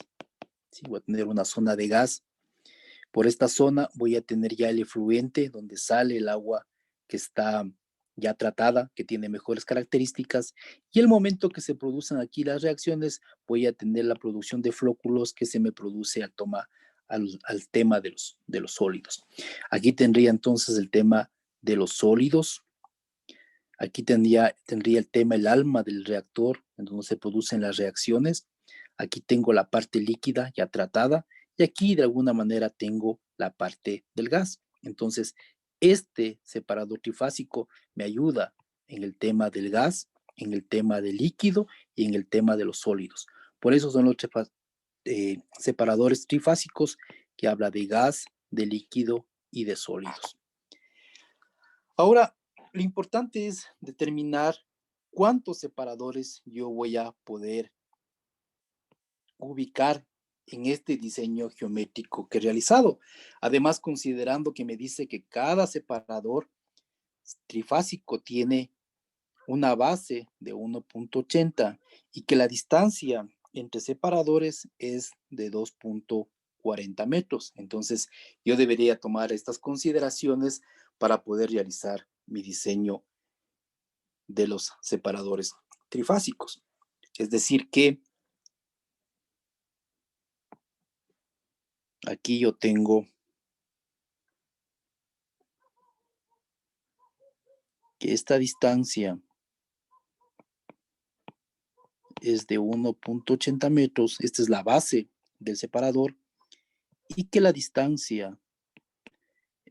¿sí? Voy a tener una zona de gas. Por esta zona voy a tener ya el efluente donde sale el agua que está ya tratada, que tiene mejores características, y el momento que se producen aquí las reacciones, voy a tener la producción de flóculos que se me produce al tema de los sólidos. Aquí tendría entonces el tema de los sólidos. Aquí tendría el tema, el alma del reactor, en donde se producen las reacciones. Aquí tengo la parte líquida ya tratada, y aquí de alguna manera tengo la parte del gas. Entonces, este separador trifásico me ayuda en el tema del gas, en el tema del líquido y en el tema de los sólidos. Por eso son los separadores trifásicos que habla de gas, de líquido y de sólidos. Ahora, lo importante es determinar cuántos separadores yo voy a poder ubicar en este diseño geométrico que he realizado. Además, considerando que me dice que cada separador trifásico tiene una base de 1.80 y que la distancia entre separadores es de 2.40 metros. Entonces, yo debería tomar estas consideraciones para poder realizar mi diseño de los separadores trifásicos. Es decir que aquí yo tengo que esta distancia es de 1.80 metros, esta es la base del separador, y que la distancia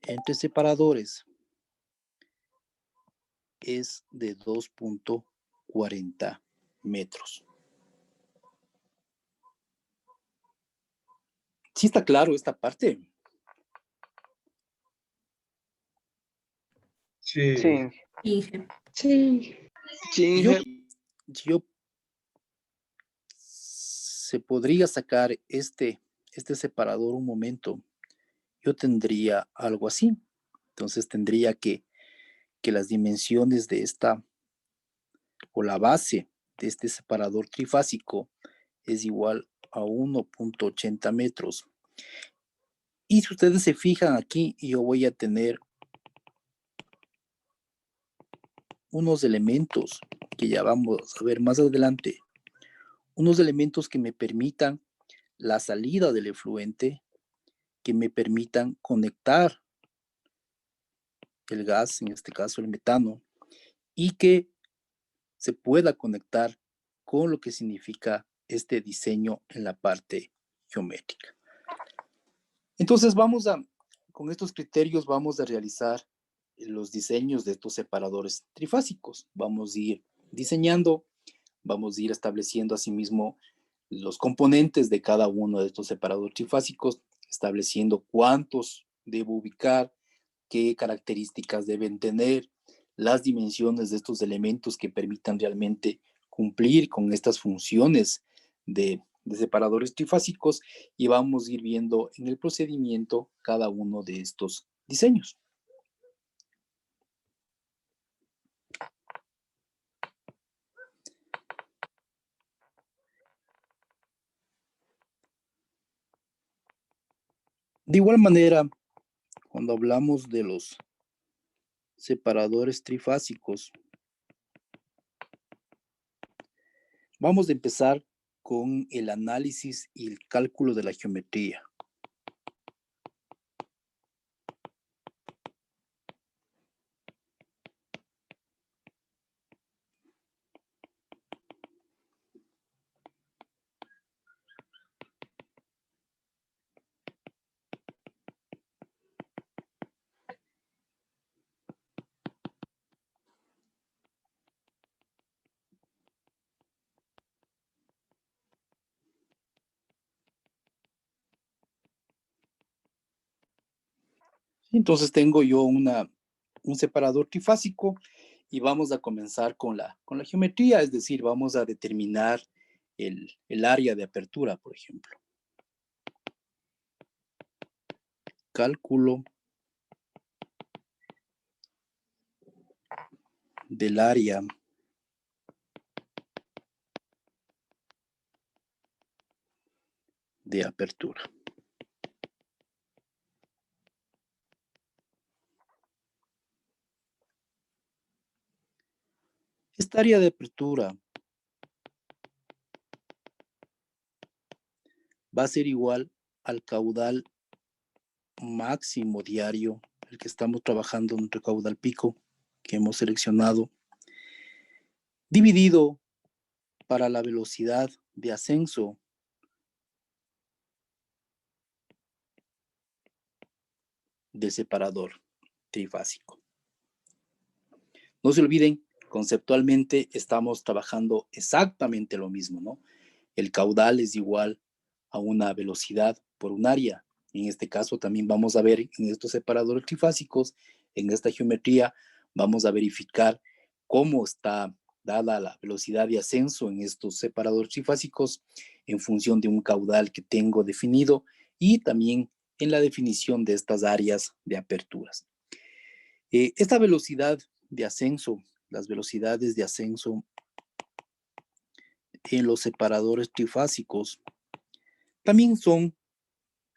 entre separadores es de 2.40 metros. ¿Sí está claro esta parte? Sí. Sí. Sí. Sí. Yo se podría sacar este separador un momento. Yo tendría algo así. Entonces tendría que las dimensiones de esta, o la base de este separador trifásico es igual a 1.80 metros. Y si ustedes se fijan aquí, yo voy a tener unos elementos que ya vamos a ver más adelante, unos elementos que me permitan la salida del efluente, que me permitan conectar el gas, en este caso el metano, y que se pueda conectar con lo que significa este diseño en la parte geométrica. Entonces con estos criterios vamos a realizar los diseños de estos separadores trifásicos. Vamos a ir diseñando, vamos a ir estableciendo asimismo los componentes de cada uno de estos separadores trifásicos, estableciendo cuántos debo ubicar, qué características deben tener, las dimensiones de estos elementos que permitan realmente cumplir con estas funciones de separadores trifásicos, y vamos a ir viendo en el procedimiento cada uno de estos diseños. De igual manera, cuando hablamos de los separadores trifásicos, vamos a empezar con el análisis y el cálculo de la geometría. Entonces tengo yo un separador trifásico y vamos a comenzar con la geometría, es decir, vamos a determinar el área de apertura, por ejemplo. Cálculo del área de apertura. Esta área de apertura va a ser igual al caudal máximo diario, el que estamos trabajando, nuestro caudal pico que hemos seleccionado, dividido para la velocidad de ascenso del separador trifásico. No se olviden, conceptualmente estamos trabajando exactamente lo mismo, ¿no? El caudal es igual a una velocidad por un área. En este caso también vamos a ver en estos separadores trifásicos, en esta geometría, vamos a verificar cómo está dada la velocidad de ascenso en estos separadores trifásicos en función de un caudal que tengo definido y también en la definición de estas áreas de aperturas. Esta velocidad de ascenso, las velocidades de ascenso en los separadores trifásicos también son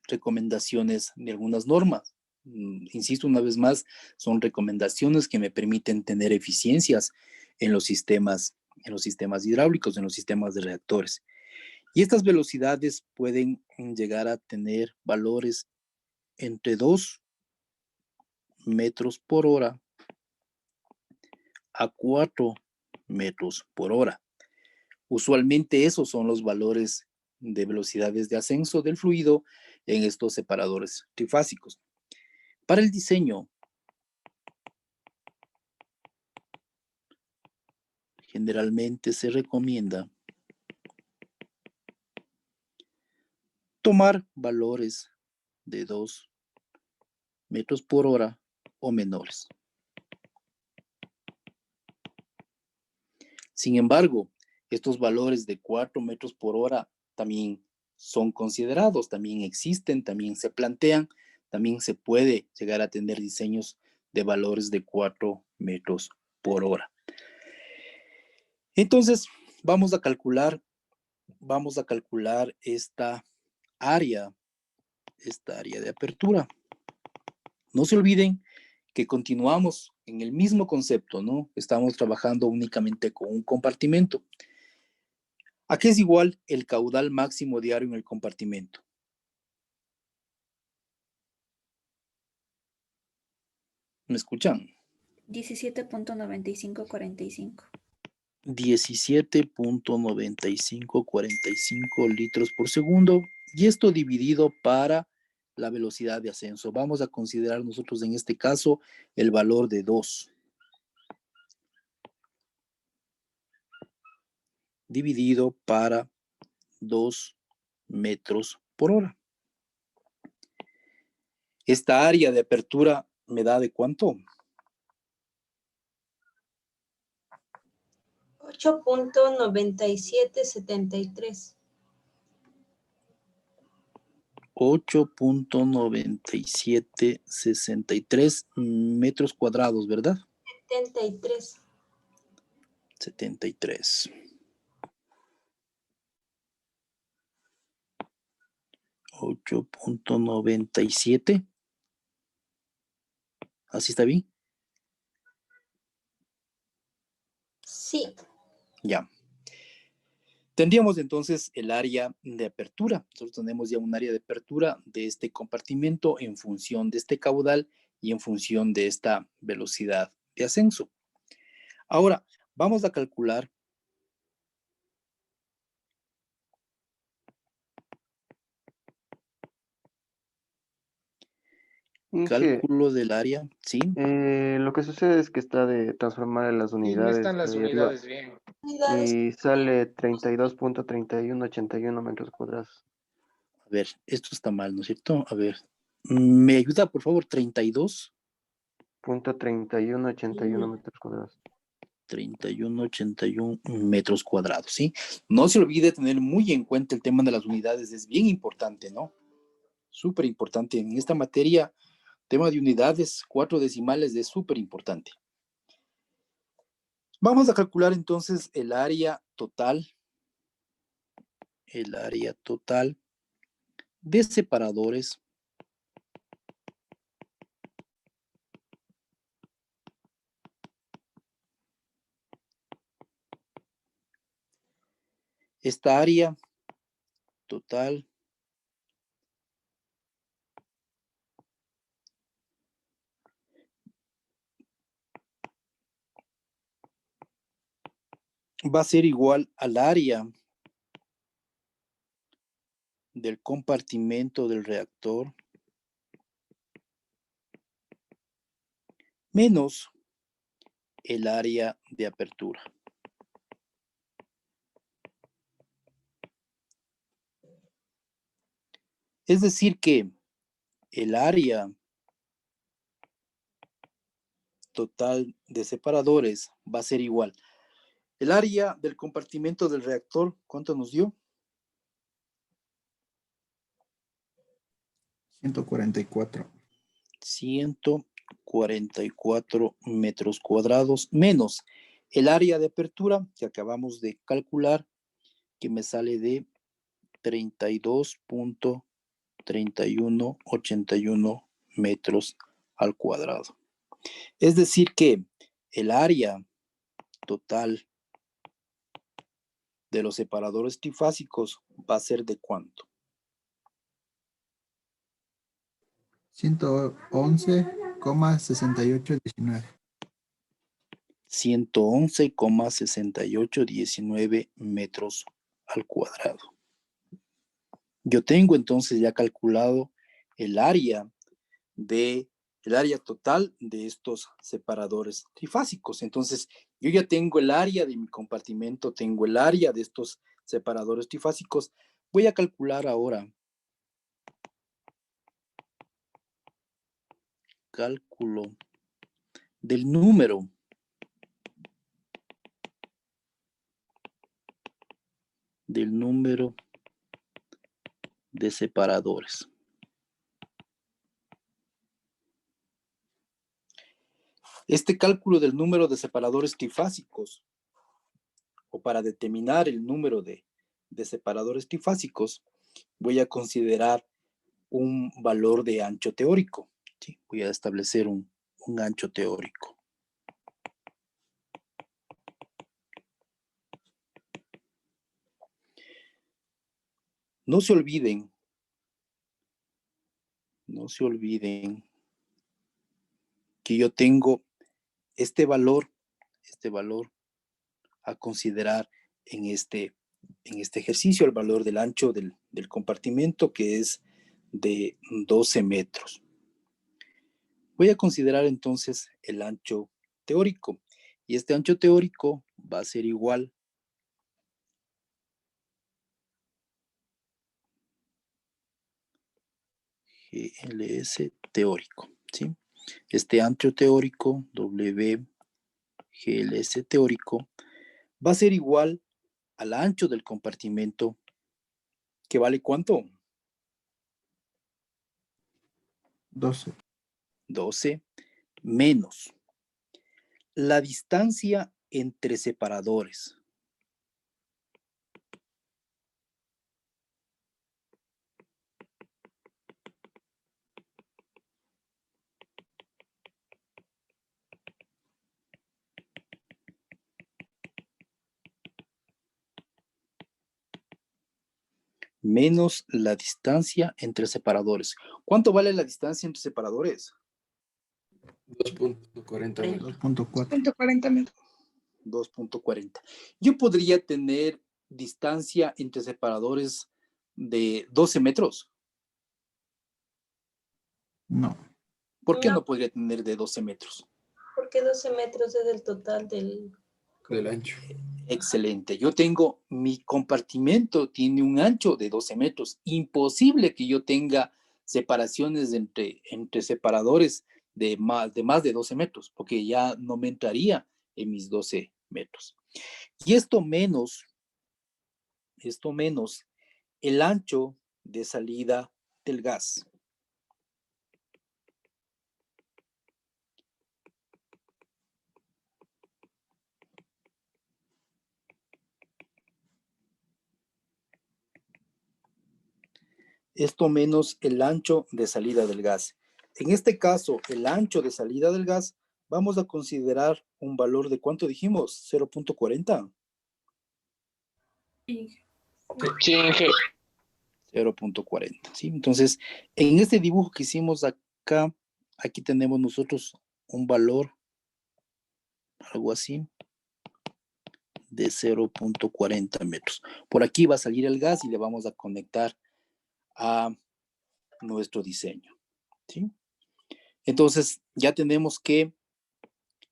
recomendaciones de algunas normas. Insisto una vez más, son recomendaciones que me permiten tener eficiencias en los sistemas hidráulicos, en los sistemas de reactores. Y estas velocidades pueden llegar a tener valores entre 2 metros por hora a 4 metros por hora. Usualmente esos son los valores de velocidades de ascenso del fluido en estos separadores trifásicos. Para el diseño, generalmente se recomienda tomar valores de 2 metros por hora o menores. Sin embargo, estos valores de 4 metros por hora también son considerados, también existen, también se plantean, también se puede llegar a tener diseños de valores de 4 metros por hora. Entonces, vamos a calcular esta área de apertura. No se olviden que continuamos en el mismo concepto, ¿no? Estamos trabajando únicamente con un compartimento. ¿A qué es igual el caudal máximo diario en el compartimento? ¿Me escuchan? 17.9545. 17.9545 litros por segundo. Y esto dividido para la velocidad de ascenso. Vamos a considerar nosotros en este caso el valor de 2. Dividido para 2 metros por hora. Esta área de apertura me da de ¿cuánto? 8.9773. 8.9763 metros cuadrados, ¿verdad? 73. 73. 8.97. ¿Así está bien? Sí. Ya. Tendríamos entonces el área de apertura. Nosotros tenemos ya un área de apertura de este compartimento en función de este caudal y en función de esta velocidad de ascenso. Ahora, vamos a calcular cálculo del área, ¿sí? Lo que sucede es que está de transformar en las Y no unidades están las de arriba unidades bien. y sale 32.3181 metros cuadrados. A ver, esto está mal, ¿no es cierto? A ver, ¿Me ayuda, por favor? 32. Punto 3181 metros cuadrados. 3181 metros cuadrados, ¿sí? No se olvide tener muy en cuenta el tema de las unidades, es bien importante, ¿no? Súper importante. En esta materia, tema de unidades, 4 decimales es súper importante. Vamos a calcular entonces el área total. El área total de separadores esta área total va a ser igual al área del compartimento del reactor menos el área de apertura. Es decir que el área total de separadores va a ser igual. El área del compartimento del reactor, ¿cuánto nos dio? 144. 144 metros cuadrados menos el área de apertura que acabamos de calcular, que me sale de 32.3181 metros al cuadrado. Es decir que el área total de los separadores trifásicos va a ser de ¿cuánto? 111,6819. 111,6819 metros al cuadrado. Yo tengo entonces ya calculado el área total de estos separadores trifásicos. Entonces, yo ya tengo el área de mi compartimento, tengo el área de estos separadores trifásicos. Voy a calcular ahora. Cálculo del número de separadores. Este cálculo del número de separadores trifásicos, o para determinar el número de separadores trifásicos, voy a considerar un valor de ancho teórico. ¿Sí? Voy a establecer un ancho teórico. No se olviden que yo tengo este valor a considerar en este ejercicio, el valor del ancho del compartimento, que es de 12 metros. Voy a considerar entonces el ancho teórico, y este ancho teórico va a ser igual GLS teórico, ¿sí? Este ancho teórico, WGLS teórico, va a ser igual al ancho del compartimento, que vale ¿cuánto? 12. 12 menos la distancia entre separadores. Menos la distancia entre separadores. ¿Cuánto vale la distancia entre separadores? 2.40 metros. 2.40 metros. 2.40. Yo podría tener distancia entre separadores de 12 metros. No. ¿Por qué no podría tener de 12 metros? Porque 12 metros es el total del ancho. Excelente. Yo tengo, mi compartimento tiene un ancho de 12 metros. Imposible que yo tenga separaciones entre separadores de más de 12 metros, porque ya no me entraría en mis 12 metros. Y esto menos el ancho de salida del gas. Esto menos el ancho de salida del gas. En este caso, el ancho de salida del gas, vamos a considerar un valor de ¿cuánto dijimos? 0.40. Sí. 0.40, ¿sí? Entonces, en este dibujo que hicimos acá, aquí tenemos nosotros un valor, algo así, de 0.40 metros. Por aquí va a salir el gas y le vamos a conectar a nuestro diseño, ¿sí? Entonces, ya tenemos que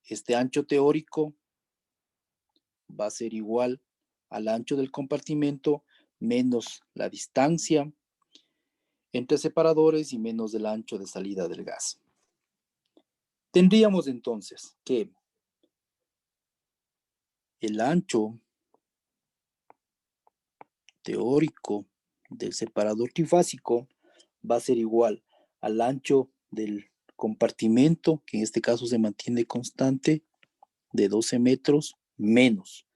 este ancho teórico va a ser igual al ancho del compartimento menos la distancia entre separadores y menos el ancho de salida del gas. Tendríamos entonces que el ancho teórico del separador trifásico va a ser igual al ancho del compartimento, que en este caso se mantiene constante, de 12 metros menos.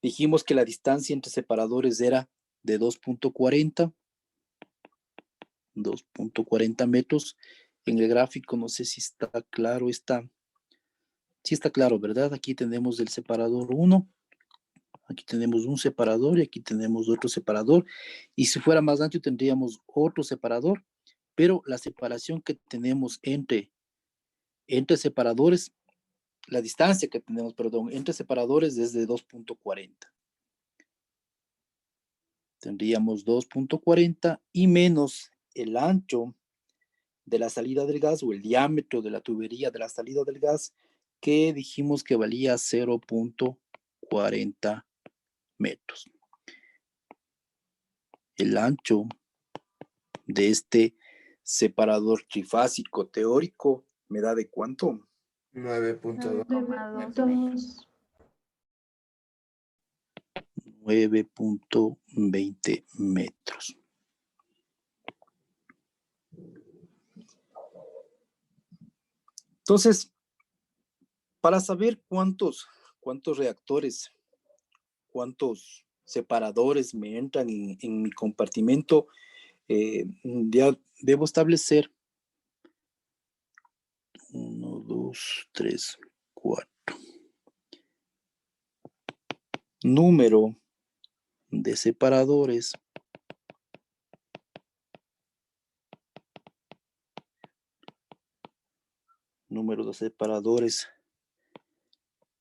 Dijimos que la distancia entre separadores era de 2.40 metros. En el gráfico no sé si está claro, sí está claro, ¿verdad? Aquí tenemos el separador 1, aquí tenemos un separador y aquí tenemos otro separador. Y si fuera más ancho tendríamos otro separador, pero la separación que tenemos entre separadores, la distancia que tenemos, perdón, entre separadores es de 2.40. Tendríamos 2.40 y menos el ancho de la salida del gas o el diámetro de la tubería de la salida del gas, que dijimos que valía 0.40 metros. El ancho de este separador trifásico teórico me da de ¿cuánto? 9.2. 9.2. 9.20 metros. Entonces, para saber cuántos reactores, cuántos separadores me entran en mi compartimento, ya debo establecer 1, 2, 3, 4. Número de separadores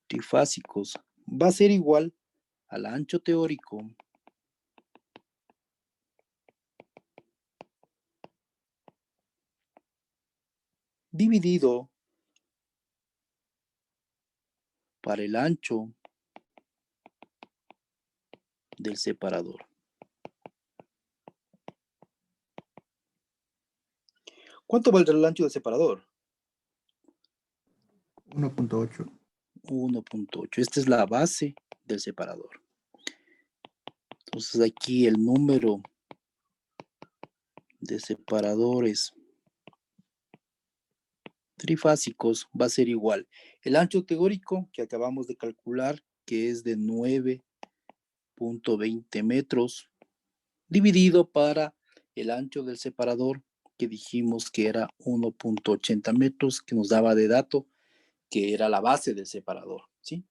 trifásicos va a ser igual al ancho teórico dividido para el ancho del separador. ¿Cuánto valdrá el ancho del separador? 1.8. 1.8. Esta es la base del separador. Entonces aquí el número de separadores trifásicos va a ser igual. El ancho teórico que acabamos de calcular, que es de 9.20 metros, dividido para el ancho del separador, que dijimos que era 1.80 metros, que nos daba de dato que era la base del separador, ¿sí?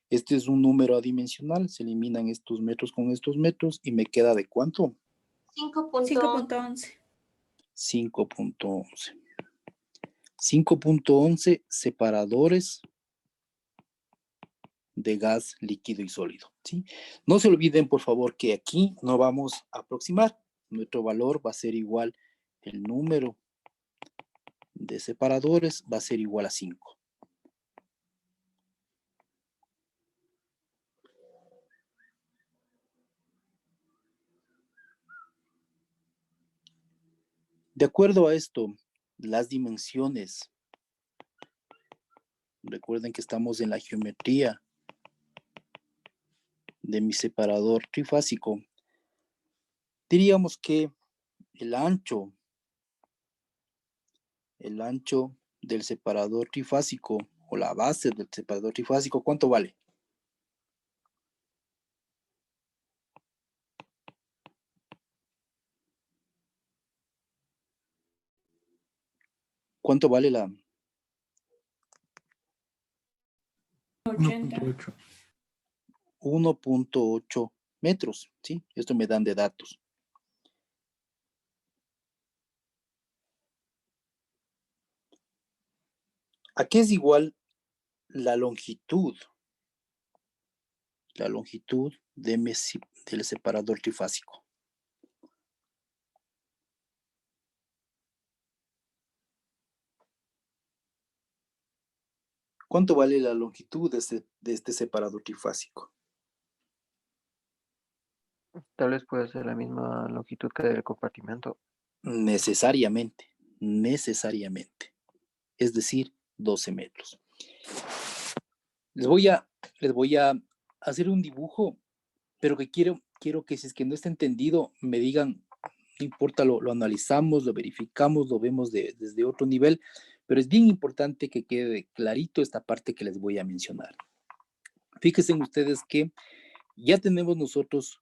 Este es un número adimensional, se eliminan estos metros con estos metros y me queda ¿de cuánto? 5.11. 5.11. 5.11 separadores de gas líquido y sólido, ¿sí? No se olviden, por favor, que aquí no vamos a aproximar. Nuestro valor va a ser igual, el número de separadores va a ser igual a 5. De acuerdo a esto, las dimensiones, recuerden que estamos en la geometría de mi separador trifásico. Diríamos que el ancho del separador trifásico o la base del separador trifásico, ¿cuánto vale? ¿Cuánto vale la? 1.8. 1.8 metros, ¿sí? Esto me dan de datos. ¿A qué es igual la longitud? La longitud del separador trifásico. ¿Cuánto vale la longitud de este separador trifásico? Tal vez puede ser la misma longitud que del compartimento. Necesariamente. Es decir, 12 metros. Les voy a hacer un dibujo, pero que quiero que si es que no está entendido, me digan, no importa, lo analizamos, lo verificamos, lo vemos desde otro nivel, pero es bien importante que quede clarito esta parte que les voy a mencionar. Fíjense ustedes que ya tenemos nosotros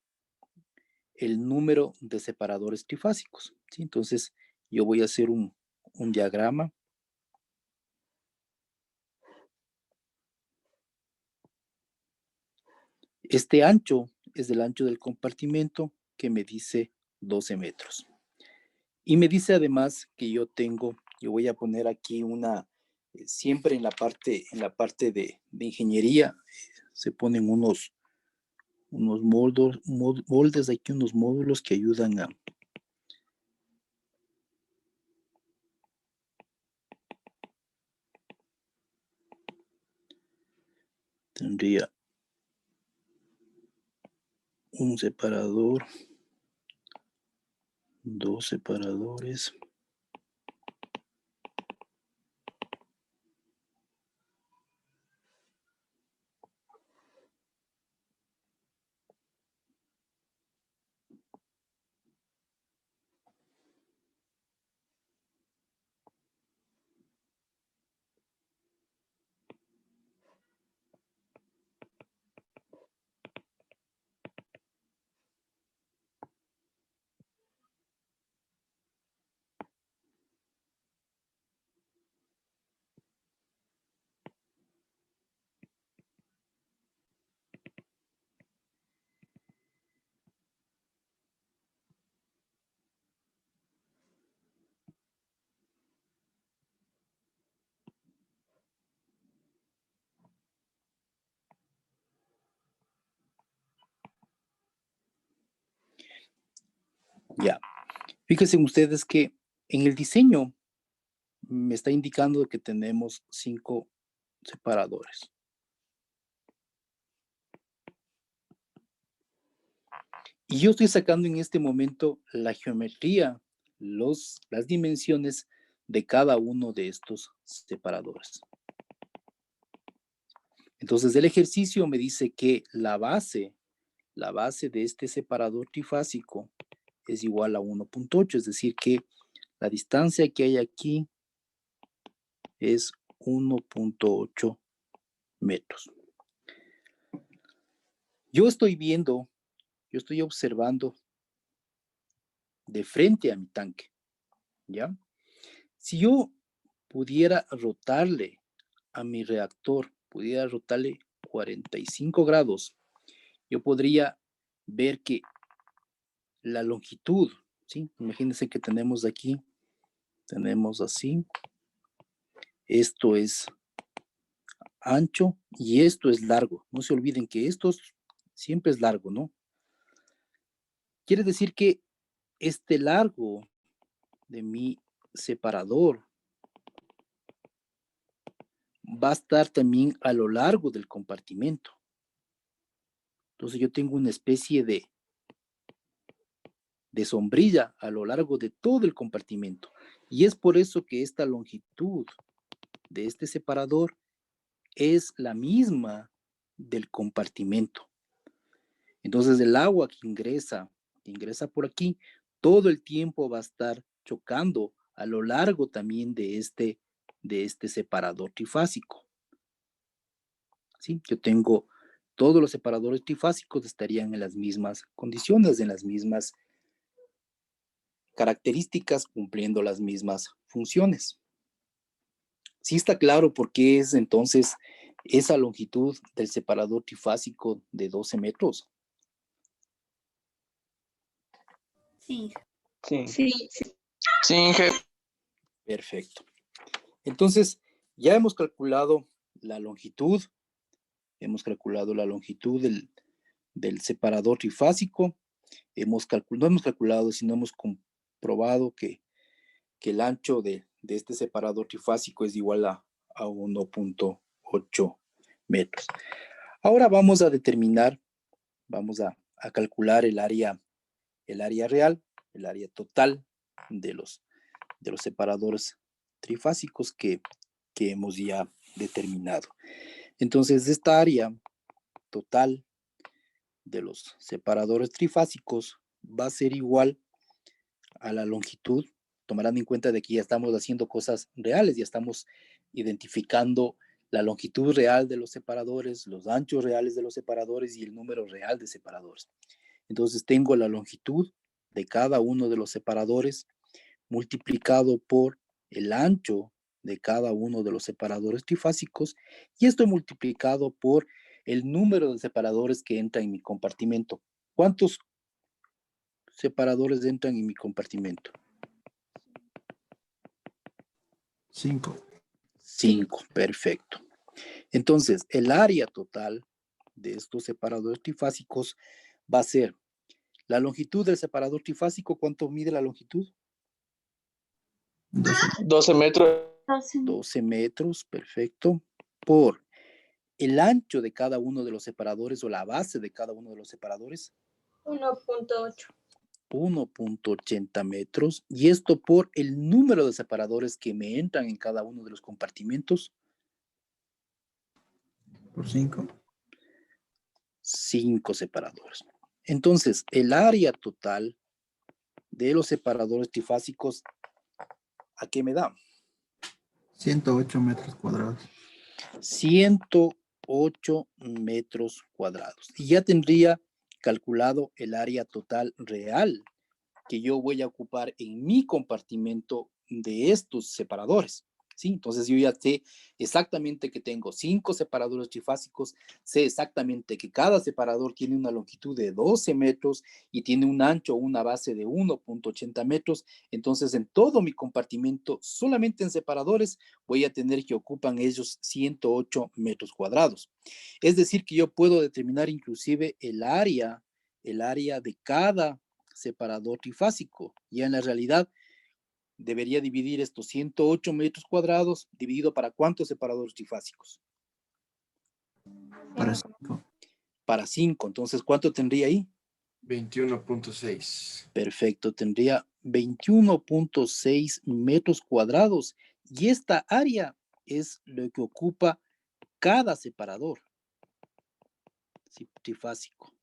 el número de separadores trifásicos, ¿sí? Entonces, yo voy a hacer un diagrama. Este ancho es el ancho del compartimento que me dice 12 metros. Y me dice además que yo voy a poner aquí siempre en la parte de ingeniería, se ponen unos moldes aquí, unos módulos que ayudan a tendría un separador, dos separadores, ya. Fíjense ustedes que en el diseño me está indicando que tenemos 5 separadores. Y yo estoy sacando en este momento la geometría, las dimensiones de cada uno de estos separadores. Entonces, el ejercicio me dice que la base de este separador trifásico es igual a 1.8, es decir, que la distancia que hay aquí es 1.8 metros. Yo estoy observando de frente a mi tanque, ¿ya? Si yo pudiera rotarle a mi reactor, pudiera rotarle 45 grados, yo podría ver que la longitud, ¿sí? Imagínense que tenemos aquí, tenemos así, esto es ancho y esto es largo. No se olviden que esto siempre es largo, ¿no? Quiere decir que este largo de mi separador va a estar también a lo largo del compartimento. Entonces yo tengo una especie de de sombrilla a lo largo de todo el compartimento. Y es por eso que esta longitud de este separador es la misma del compartimento. Entonces el agua que ingresa por aquí, todo el tiempo va a estar chocando a lo largo también de este separador trifásico. ¿Sí? Yo tengo todos los separadores trifásicos estarían en las mismas condiciones, en las mismas características, cumpliendo las mismas funciones. ¿Sí está claro por qué es entonces esa longitud del separador trifásico de 12 metros? Sí. Sí. Sí. Sí, Inge. Perfecto. Entonces, ya hemos calculado la longitud. Hemos calculado la longitud del separador trifásico. No hemos calculado, sino hemos comprobado que el ancho de este separador trifásico es igual a 1.8 metros. Ahora vamos a determinar, vamos a calcular el área real, el área total de los separadores trifásicos que hemos ya determinado. Entonces, esta área total de los separadores trifásicos va a ser igual a la longitud. Tomarán en cuenta de que ya estamos haciendo cosas reales, ya estamos identificando la longitud real de los separadores, los anchos reales de los separadores y el número real de separadores. Entonces tengo la longitud de cada uno de los separadores multiplicado por el ancho de cada uno de los separadores trifásicos, y esto multiplicado por el número de separadores que entran en mi compartimento. ¿Cuántos separadores entran en mi compartimento? 5. 5, perfecto. Entonces, el área total de estos separadores trifásicos va a ser la longitud del separador trifásico. ¿Cuánto mide la longitud? 12 metros. 12 metros, perfecto. Por el ancho de cada uno de los separadores o la base de cada uno de los separadores. 1.8. 1.80 metros. Y esto por el número de separadores que me entran en cada uno de los compartimentos. Por 5. 5 separadores. Entonces, el área total de los separadores trifásicos, ¿a qué me da? 108 metros cuadrados. 108 metros cuadrados. Y ya tendría calculado el área total real que yo voy a ocupar en mi compartimento de estos separadores. ¿Sí? Entonces yo ya sé exactamente que tengo 5 separadores trifásicos, sé exactamente que cada separador tiene una longitud de 12 metros y tiene un ancho o una base de 1.80 metros. Entonces en todo mi compartimento, solamente en separadores, voy a tener que ocupan ellos 108 metros cuadrados. Es decir, que yo puedo determinar inclusive el área de cada separador trifásico. Ya en la realidad, debería dividir estos 108 metros cuadrados dividido para ¿cuántos separadores trifásicos? Para 5. Para 5. Entonces, ¿cuánto tendría ahí? 21.6. Perfecto, tendría 21.6 metros cuadrados. Y esta área es lo que ocupa cada separador trifásico.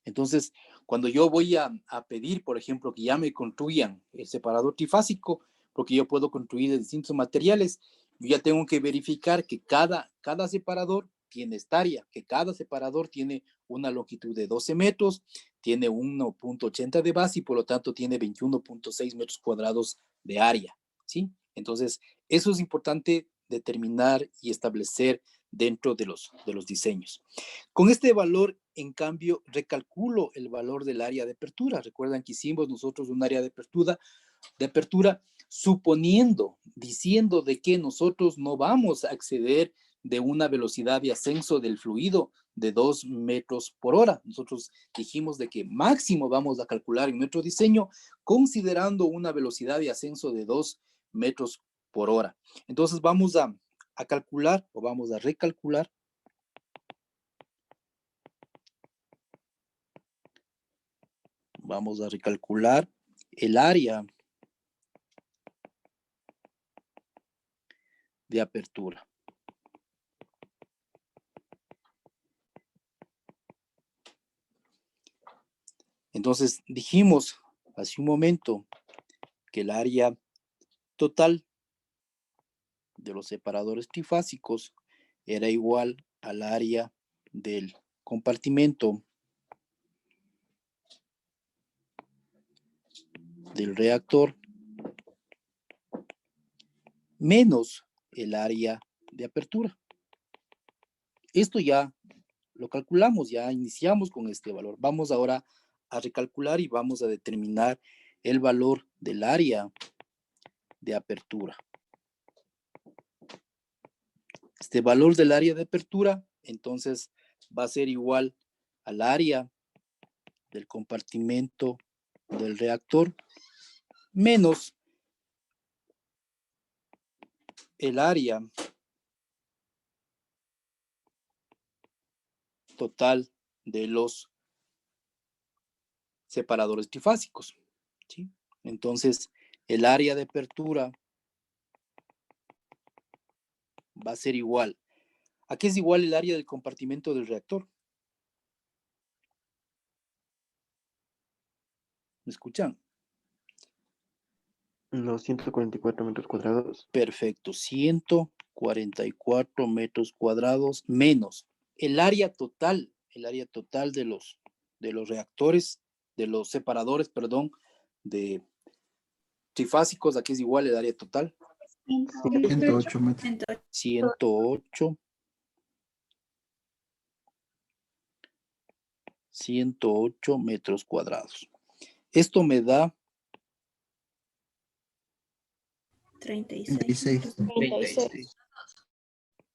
Entonces, cuando yo voy a pedir, por ejemplo, que ya me construyan el separador trifásico, porque yo puedo construir de distintos materiales, yo ya tengo que verificar que cada separador tiene esta área, que cada separador tiene una longitud de 12 metros, tiene 1.80 de base y por lo tanto tiene 21.6 metros cuadrados de área, ¿sí? Entonces, eso es importante determinar y establecer dentro de los diseños. Con este valor, en cambio, recalculo el valor del área de apertura. Recuerdan que hicimos nosotros un área de apertura suponiendo, diciendo de que nosotros no vamos a exceder de una velocidad de ascenso del fluido de 2 metros por hora. Nosotros dijimos de que máximo vamos a calcular en nuestro diseño considerando una velocidad de ascenso de 2 metros por hora. Entonces vamos a calcular o vamos a recalcular Vamos a recalcular el área de apertura. Entonces dijimos hace un momento que el área total de los separadores trifásicos era igual al área del compartimento del reactor menos el área de apertura. Esto ya lo calculamos, ya iniciamos con este valor. Vamos ahora a recalcular y vamos a determinar el valor del área de apertura. Este valor del área de apertura, entonces, va a ser igual al área del compartimento del reactor menos el área total de los separadores trifásicos, ¿sí? Entonces, el área de apertura va a ser igual. ¿A qué es igual el área del compartimento del reactor? ¿Me escuchan? Los 144 metros cuadrados. Perfecto, 144 metros cuadrados menos el área total de los reactores, de los separadores, perdón, de trifásicos. Aquí es igual el área total. 108 metros. 108 metros cuadrados. Esto me da 36.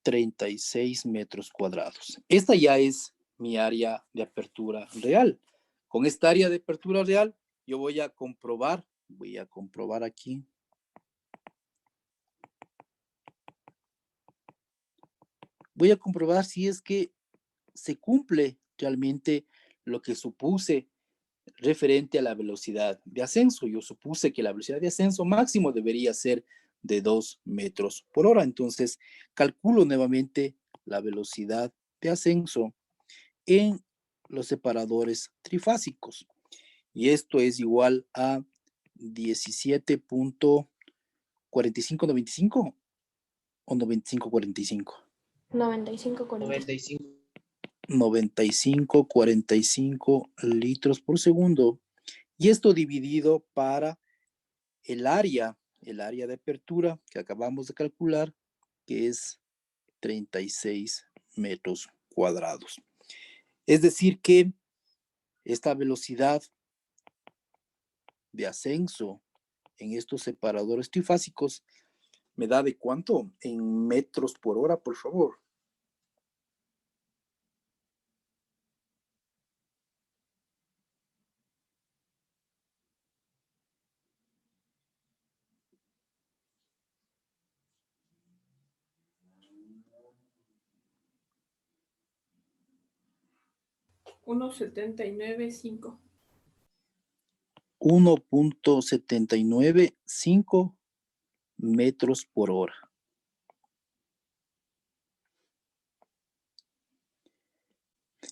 36 metros cuadrados. Esta ya es mi área de apertura real. Con esta área de apertura real, yo voy a comprobar aquí. Voy a comprobar si es que se cumple realmente lo que supuse referente a la velocidad de ascenso. Yo supuse que la velocidad de ascenso máximo debería ser de 2 metros por hora. Entonces, calculo nuevamente la velocidad de ascenso en los separadores trifásicos. Y esto es igual a 17.4595 o 9545. 95.45 litros por segundo. Y esto dividido para el área de apertura que acabamos de calcular, que es 36 metros cuadrados. Es decir que esta velocidad de ascenso en estos separadores trifásicos me da ¿de cuánto? En metros por hora, por favor. Uno 79.5. 1.795 metros por hora.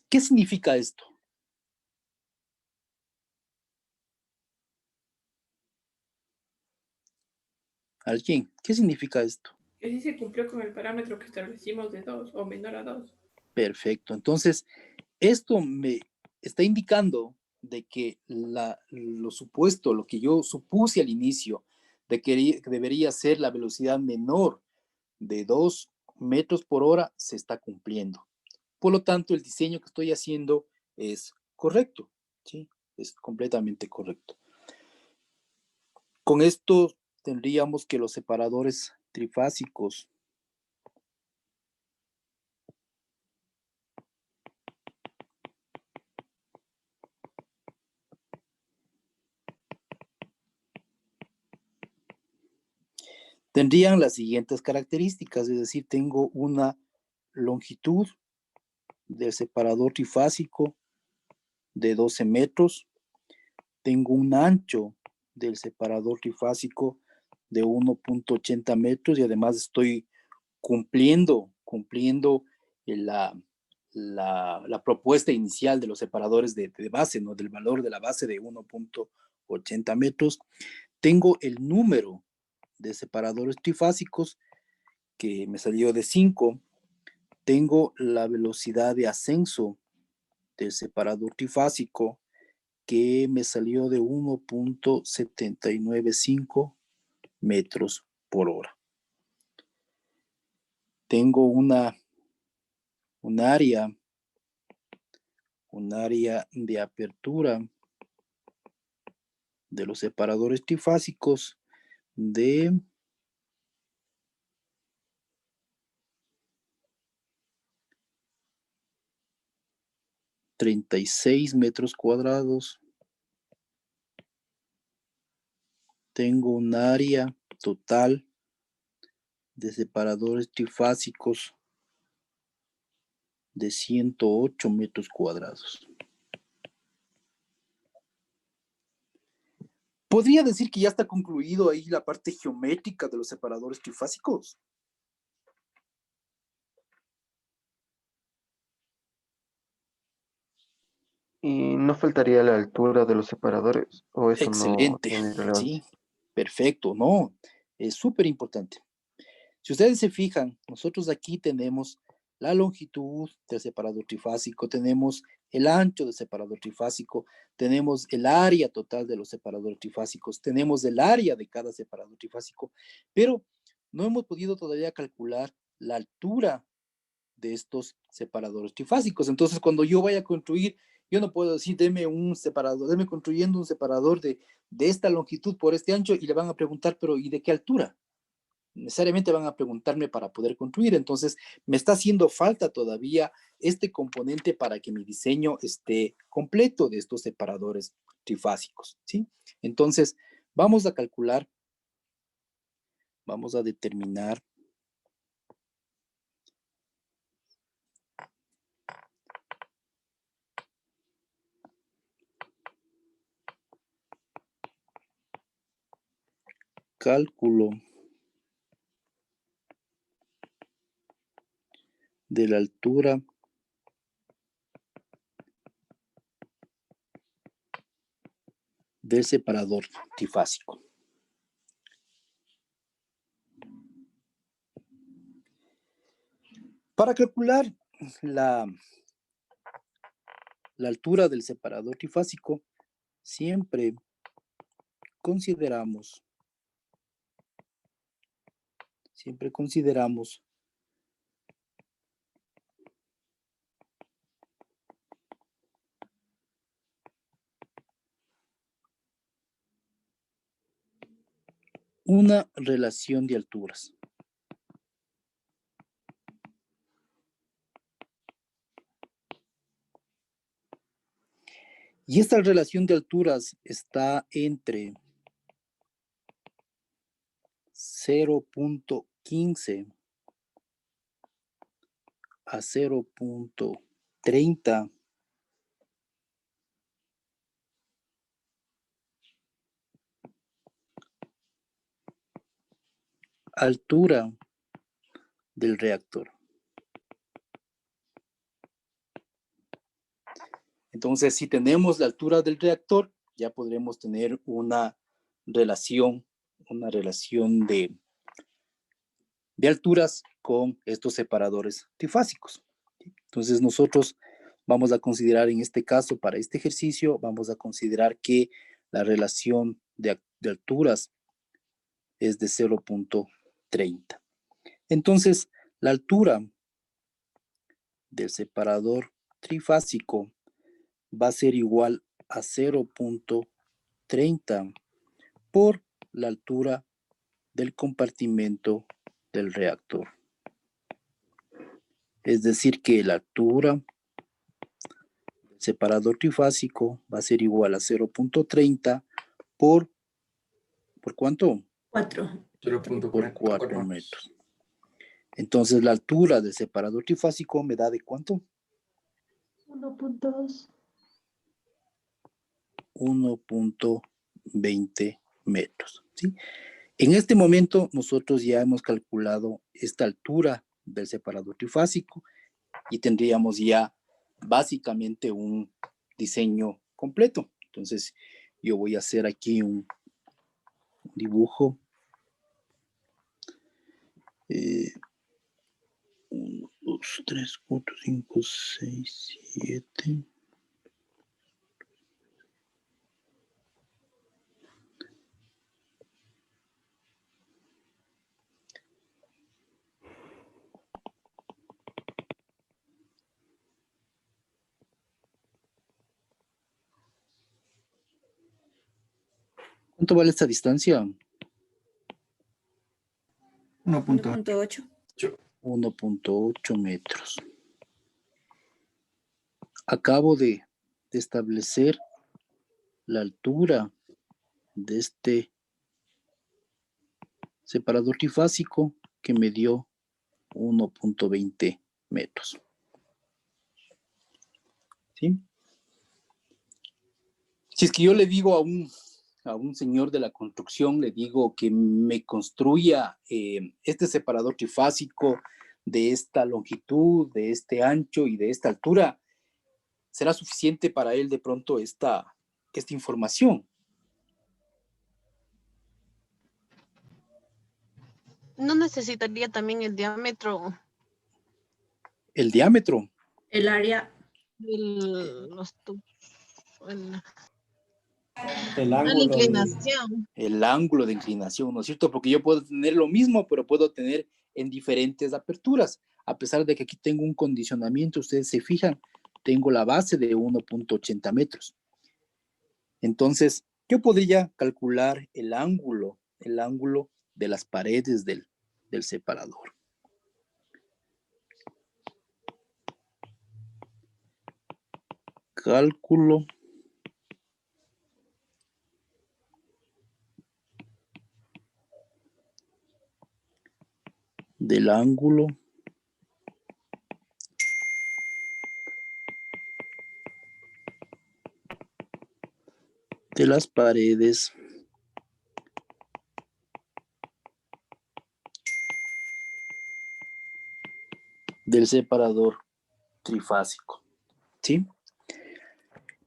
¿Qué significa esto? ¿Alguien? ¿Qué significa esto? Que sí se cumplió con el parámetro que establecimos de 2 o menor a 2. Perfecto. Entonces, esto me está indicando de que lo supuesto, lo que yo supuse al inicio, de que debería ser la velocidad menor de 2 metros por hora, se está cumpliendo. Por lo tanto, el diseño que estoy haciendo es correcto, ¿sí? Es completamente correcto. Con esto tendríamos que los separadores trifásicos tendrían las siguientes características, es decir, tengo una longitud del separador trifásico de 12 metros, tengo un ancho del separador trifásico de 1.80 metros y además estoy cumpliendo la propuesta inicial de los separadores de base, ¿no? Del valor de la base de 1.80 metros. Tengo el número de separadores trifásicos que me salió de 5. Tengo la velocidad de ascenso del separador trifásico que me salió de 1.795 metros por hora. Tengo un área de apertura de los separadores trifásicos de 36 metros cuadrados. Tengo un área total de separadores trifásicos de 108 metros cuadrados. ¿Podría decir que ya está concluido ahí la parte geométrica de los separadores trifásicos? ¿Y no faltaría la altura de los separadores? ¿O eso no Excelente, tiene relevancia? sí, perfecto, no, es súper importante. Si ustedes se fijan, nosotros aquí tenemos la longitud del separador trifásico, tenemos el ancho del separador trifásico, tenemos el área total de los separadores trifásicos, tenemos el área de cada separador trifásico, pero no hemos podido todavía calcular la altura de estos separadores trifásicos. Entonces, cuando yo vaya a construir, yo no puedo decir, deme un separador, deme construyendo un separador de esta longitud por este ancho, y le van a preguntar, pero ¿y de qué altura? Necesariamente van a preguntarme para poder construir. Entonces, me está haciendo falta todavía este componente para que mi diseño esté completo de estos separadores trifásicos, ¿sí? Entonces, vamos a calcular, vamos a determinar cálculo de la altura del separador trifásico. Para calcular la altura del separador trifásico, siempre consideramos una relación de alturas. Y esta relación de alturas está entre 0.15 a 0.30 altura del reactor. Entonces, si tenemos la altura del reactor, ya podremos tener una relación de alturas con estos separadores trifásicos. Entonces, nosotros vamos a considerar en este caso, para este ejercicio, vamos a considerar que la relación de alturas es de 0.30. Entonces, la altura del separador trifásico va a ser igual a 0.30 por la altura del compartimento del reactor. Es decir, que la altura del separador trifásico va a ser igual a 0.30 ¿por cuánto? 4. Por 4 metros. Entonces, la altura del separador trifásico me da de ¿cuánto? 1.2. 1.20 metros. ¿Sí? En este momento nosotros ya hemos calculado esta altura del separador trifásico y tendríamos ya básicamente un diseño completo. Entonces yo voy a hacer aquí un dibujo. 1, 2, 3, 4, 5, 6, 7. ¿Cuánto vale esta distancia? 1.8. 1.8 metros. Acabo de establecer la altura de este separador trifásico que me dio 1.20 metros. ¿Sí? Si es que yo le digo a un señor de la construcción, le digo que me construya este separador trifásico de esta longitud, de este ancho y de esta altura, ¿será suficiente para él de pronto esta información? No necesitaría también el diámetro. ¿El diámetro? El área. La inclinación. El ángulo de inclinación, ¿no es cierto? Porque yo puedo tener lo mismo, pero puedo tener en diferentes aperturas. A pesar de que aquí tengo un condicionamiento, ustedes se fijan, tengo la base de 1.80 metros. Entonces, yo podría calcular el ángulo de las paredes del separador. Cálculo del ángulo de las paredes del separador trifásico. ¿Sí?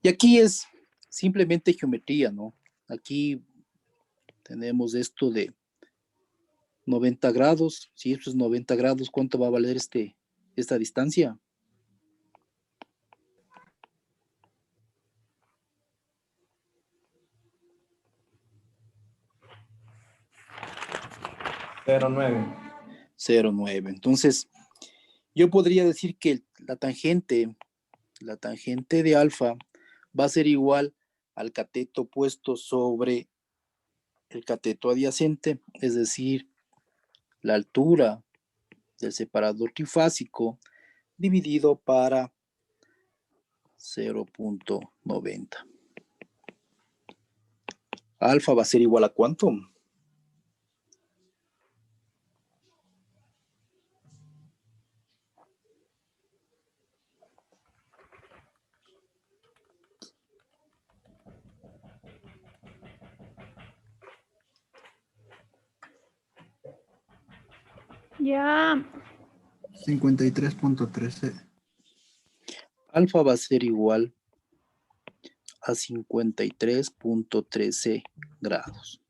Y aquí es simplemente geometría, ¿no? Aquí tenemos esto de 90 grados. Si esto es 90 grados, ¿cuánto va a valer esta distancia? .09. 0,9. Entonces, yo podría decir que la tangente de alfa va a ser igual al cateto puesto sobre el cateto adyacente, es decir, la altura del separador trifásico dividido para 0.90. Alfa va a ser igual a ¿cuánto? Ya. 53.13. Alfa va a ser igual a 53.13 grados.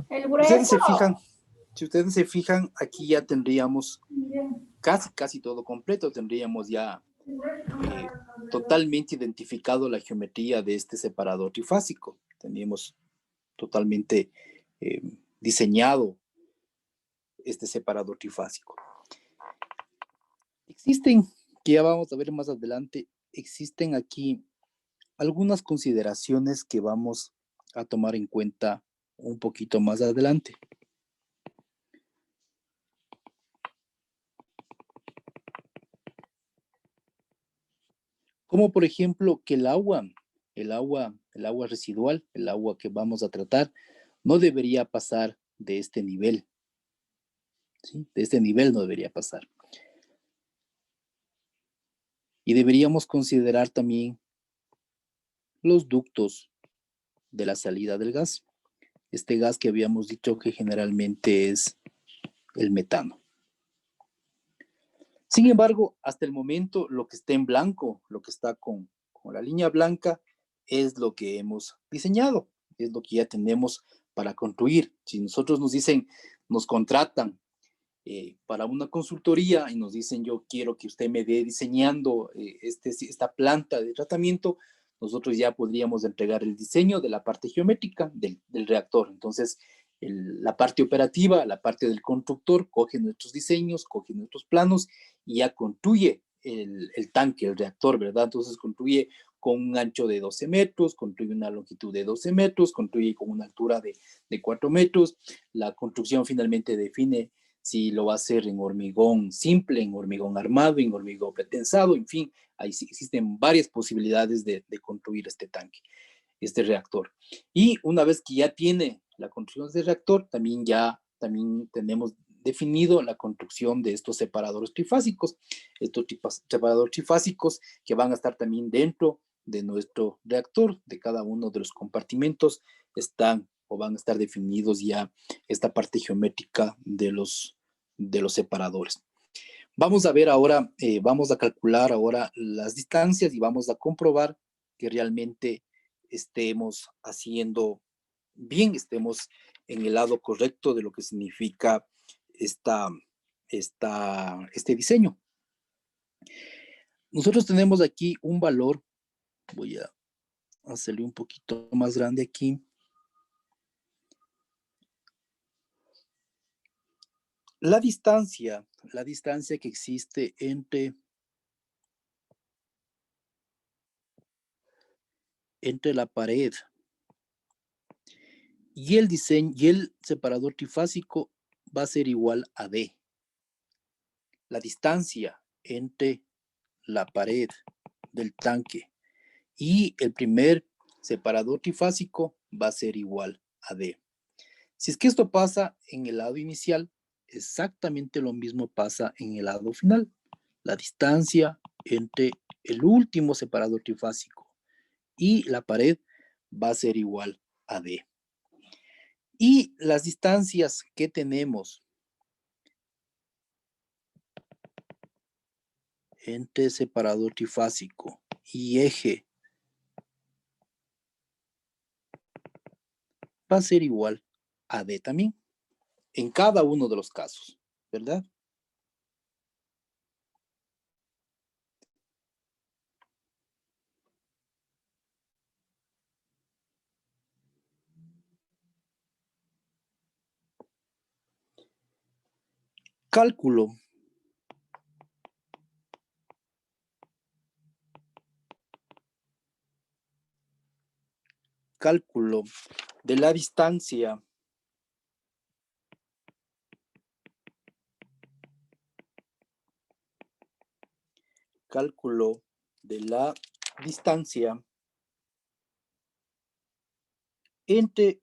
El grueso. Si ustedes se fijan, aquí ya tendríamos casi todo completo. Tendríamos ya totalmente identificado la geometría de este separador trifásico. Tendríamos totalmente diseñado este separador trifásico. Existen, que ya vamos a ver más adelante, existen aquí algunas consideraciones que vamos a tomar en cuenta un poquito más adelante. Como por ejemplo que el agua residual, el agua que vamos a tratar, no debería pasar de este nivel. ¿sí? De este nivel no debería pasar. Y deberíamos considerar también los ductos de la salida del gas. Este gas que habíamos dicho que generalmente es el metano. Sin embargo, hasta el momento lo que está en blanco, lo que está con la línea blanca, es lo que hemos diseñado, es lo que ya tenemos para construir. Si nosotros nos dicen, nos contratan para una consultoría y nos dicen, yo quiero que usted me dé diseñando esta planta de tratamiento, nosotros ya podríamos entregar el diseño de la parte geométrica del reactor. Entonces, la parte operativa, la parte del constructor, coge nuestros diseños, coge nuestros planos y ya construye el tanque, el reactor, ¿verdad? Entonces construye con un ancho de 12 metros, construye una longitud de 12 metros, construye con una altura de 4 metros. La construcción finalmente define si lo va a hacer en hormigón simple, en hormigón armado, en hormigón pretensado, en fin, ahí sí existen varias posibilidades de construir este tanque, este reactor. Y una vez que ya tiene la construcción de este reactor, también tenemos definido la construcción de estos separadores trifásicos, separadores trifásicos que van a estar también dentro de nuestro reactor, de cada uno de los compartimentos están o van a estar definidos ya esta parte geométrica de los separadores. Vamos a ver ahora, vamos a calcular ahora las distancias y vamos a comprobar que realmente estemos haciendo bien, estemos en el lado correcto de lo que significa este diseño. Nosotros tenemos aquí un valor, voy a hacerle un poquito más grande aquí. La distancia que existe entre la pared y el diseño y el separador trifásico va a ser igual a D. La distancia entre la pared del tanque y el primer separador trifásico va a ser igual a D. Si es que esto pasa en el lado inicial, exactamente lo mismo pasa en el lado final. La distancia entre el último separador trifásico y la pared va a ser igual a D. Y las distancias que tenemos entre separador trifásico y eje va a ser igual a D también, en cada uno de los casos, ¿verdad? Cálculo de la distancia entre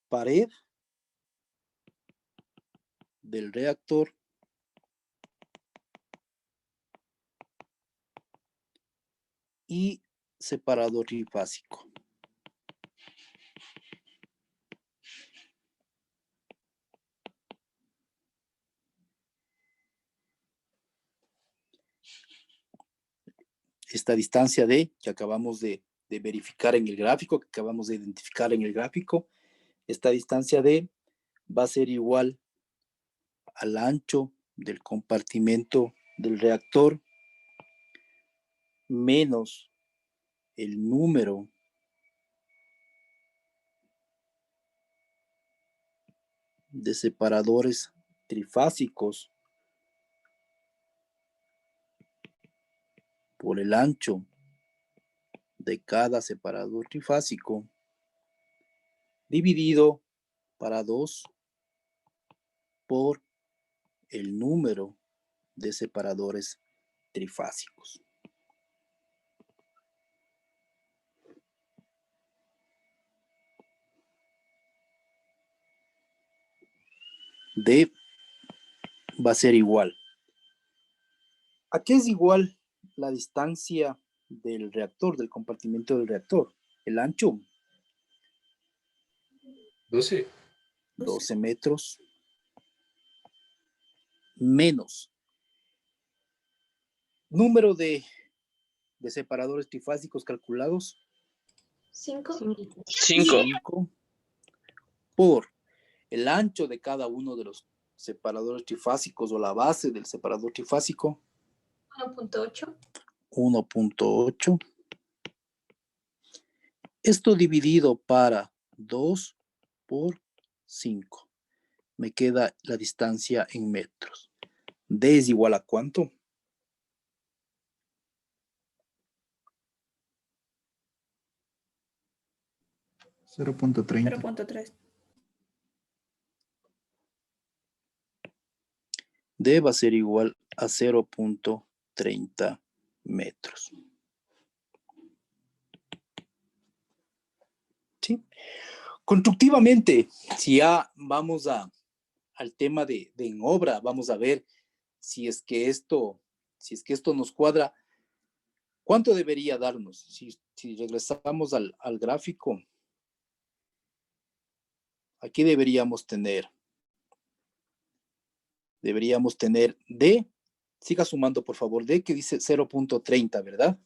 pared del reactor y separador trifásico. Esta distancia D que acabamos de verificar en el gráfico, que acabamos de identificar en el gráfico, esta distancia D va a ser igual al ancho del compartimento del reactor menos el número de separadores trifásicos por el ancho de cada separador trifásico dividido para 2 por el número de separadores trifásicos. D va a ser igual. ¿A qué es igual la distancia del reactor, del compartimento del reactor? El ancho. 12. 12 metros. Menos. Número de separadores trifásicos calculados. 5. 5. Por el ancho de cada uno de los separadores trifásicos o la base del separador trifásico. 1.8. 1.8. Esto dividido para 2 por 5. Me queda la distancia en metros. D es igual a ¿cuánto? 0.30. 0.3. D va a ser igual a 0.30 metros. ¿Sí? Constructivamente, si ya vamos al tema de en obra, vamos a ver si es que esto nos cuadra. ¿Cuánto debería darnos? Si regresamos al gráfico, aquí deberíamos tener D, siga sumando por favor, D que dice 0.30, ¿verdad?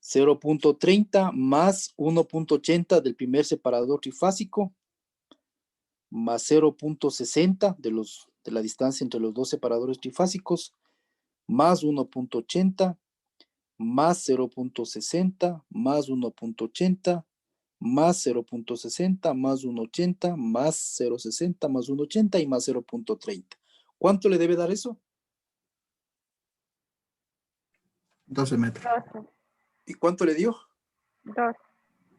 0.30 más 1.80 del primer separador trifásico, más 0.60 de la distancia entre los dos separadores trifásicos, más 1.80, más 0.60, más 1.80, más 0.60, más 1.80, más 0.60, más 1.80 y más 0.30. ¿Cuánto le debe dar eso? 12 metros. 12. ¿Y cuánto le dio? 12.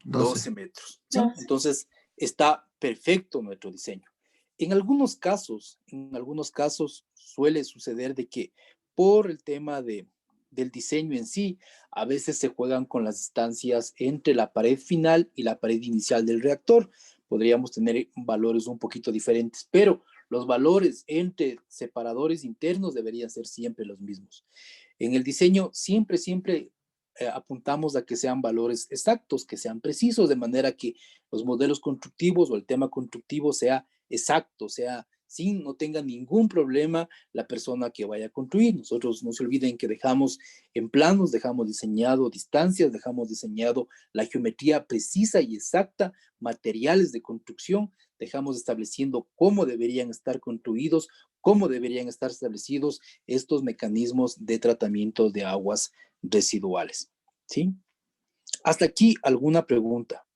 12 metros. ¿Sí? Entonces, está perfecto nuestro diseño. En algunos casos suele suceder de que por el tema del diseño en sí, a veces se juegan con las distancias entre la pared final y la pared inicial del reactor. Podríamos tener valores un poquito diferentes, pero los valores entre separadores internos deberían ser siempre los mismos. En el diseño siempre apuntamos a que sean valores exactos, que sean precisos, de manera que los modelos constructivos o el tema constructivo sea exacto, no tenga ningún problema la persona que vaya a construir. Nosotros no se olviden que dejamos en planos, dejamos diseñado distancias, dejamos diseñado la geometría precisa y exacta, materiales de construcción, dejamos estableciendo cómo deberían estar construidos, cómo deberían estar establecidos estos mecanismos de tratamiento de aguas residuales. ¿Sí? Hasta aquí, ¿alguna pregunta?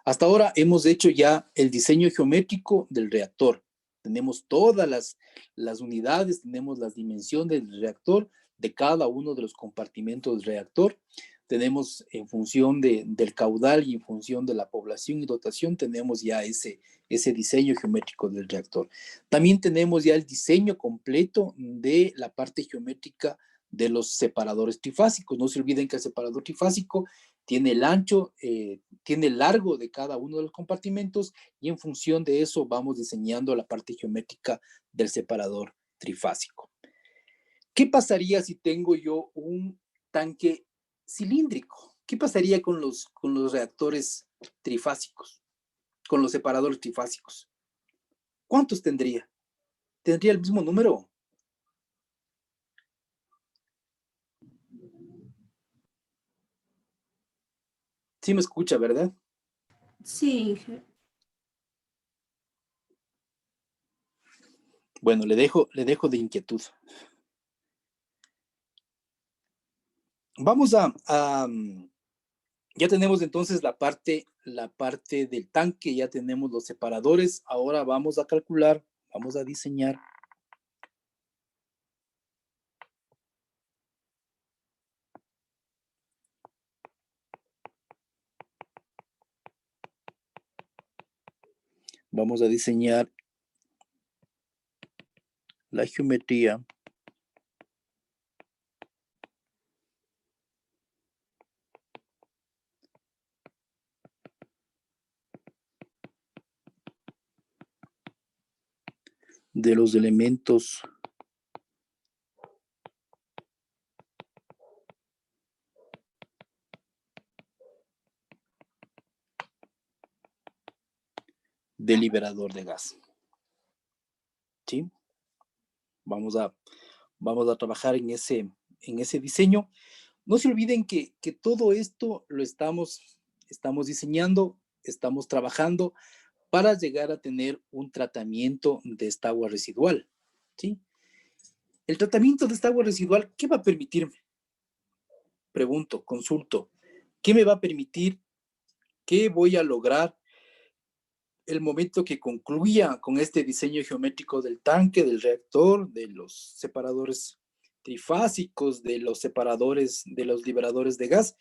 Hasta ahora hemos hecho ya el diseño geométrico del reactor. Tenemos todas las unidades, tenemos las dimensiones del reactor, de cada uno de los compartimentos del reactor. Tenemos en función del caudal y en función de la población y dotación, tenemos ya ese diseño geométrico del reactor. También tenemos ya el diseño completo de la parte geométrica de los separadores trifásicos. No se olviden que el separador trifásico tiene el ancho, tiene el largo de cada uno de los compartimentos y en función de eso vamos diseñando la parte geométrica del separador trifásico. ¿Qué pasaría si tengo yo un tanque cilíndrico? ¿Qué pasaría con los reactores trifásicos, con los separadores trifásicos? ¿Cuántos tendría? ¿Tendría el mismo número? Sí me escucha, ¿verdad? Sí. Bueno, le dejo de inquietud. Vamos ya tenemos entonces la parte del tanque, ya tenemos los separadores. Ahora vamos a calcular, vamos a diseñar. Vamos a diseñar la geometría de los elementos del liberador de gas. ¿Sí? Vamos a trabajar en ese diseño. No se olviden que todo esto lo estamos diseñando, estamos trabajando para llegar a tener un tratamiento de esta agua residual. ¿Sí? El tratamiento de esta agua residual, ¿qué va a permitirme? Pregunto, consulto. ¿Qué me va a permitir? ¿Qué voy a lograr el momento que concluya con este diseño geométrico del tanque, del reactor, de los separadores trifásicos, de los separadores, de los liberadores de gas?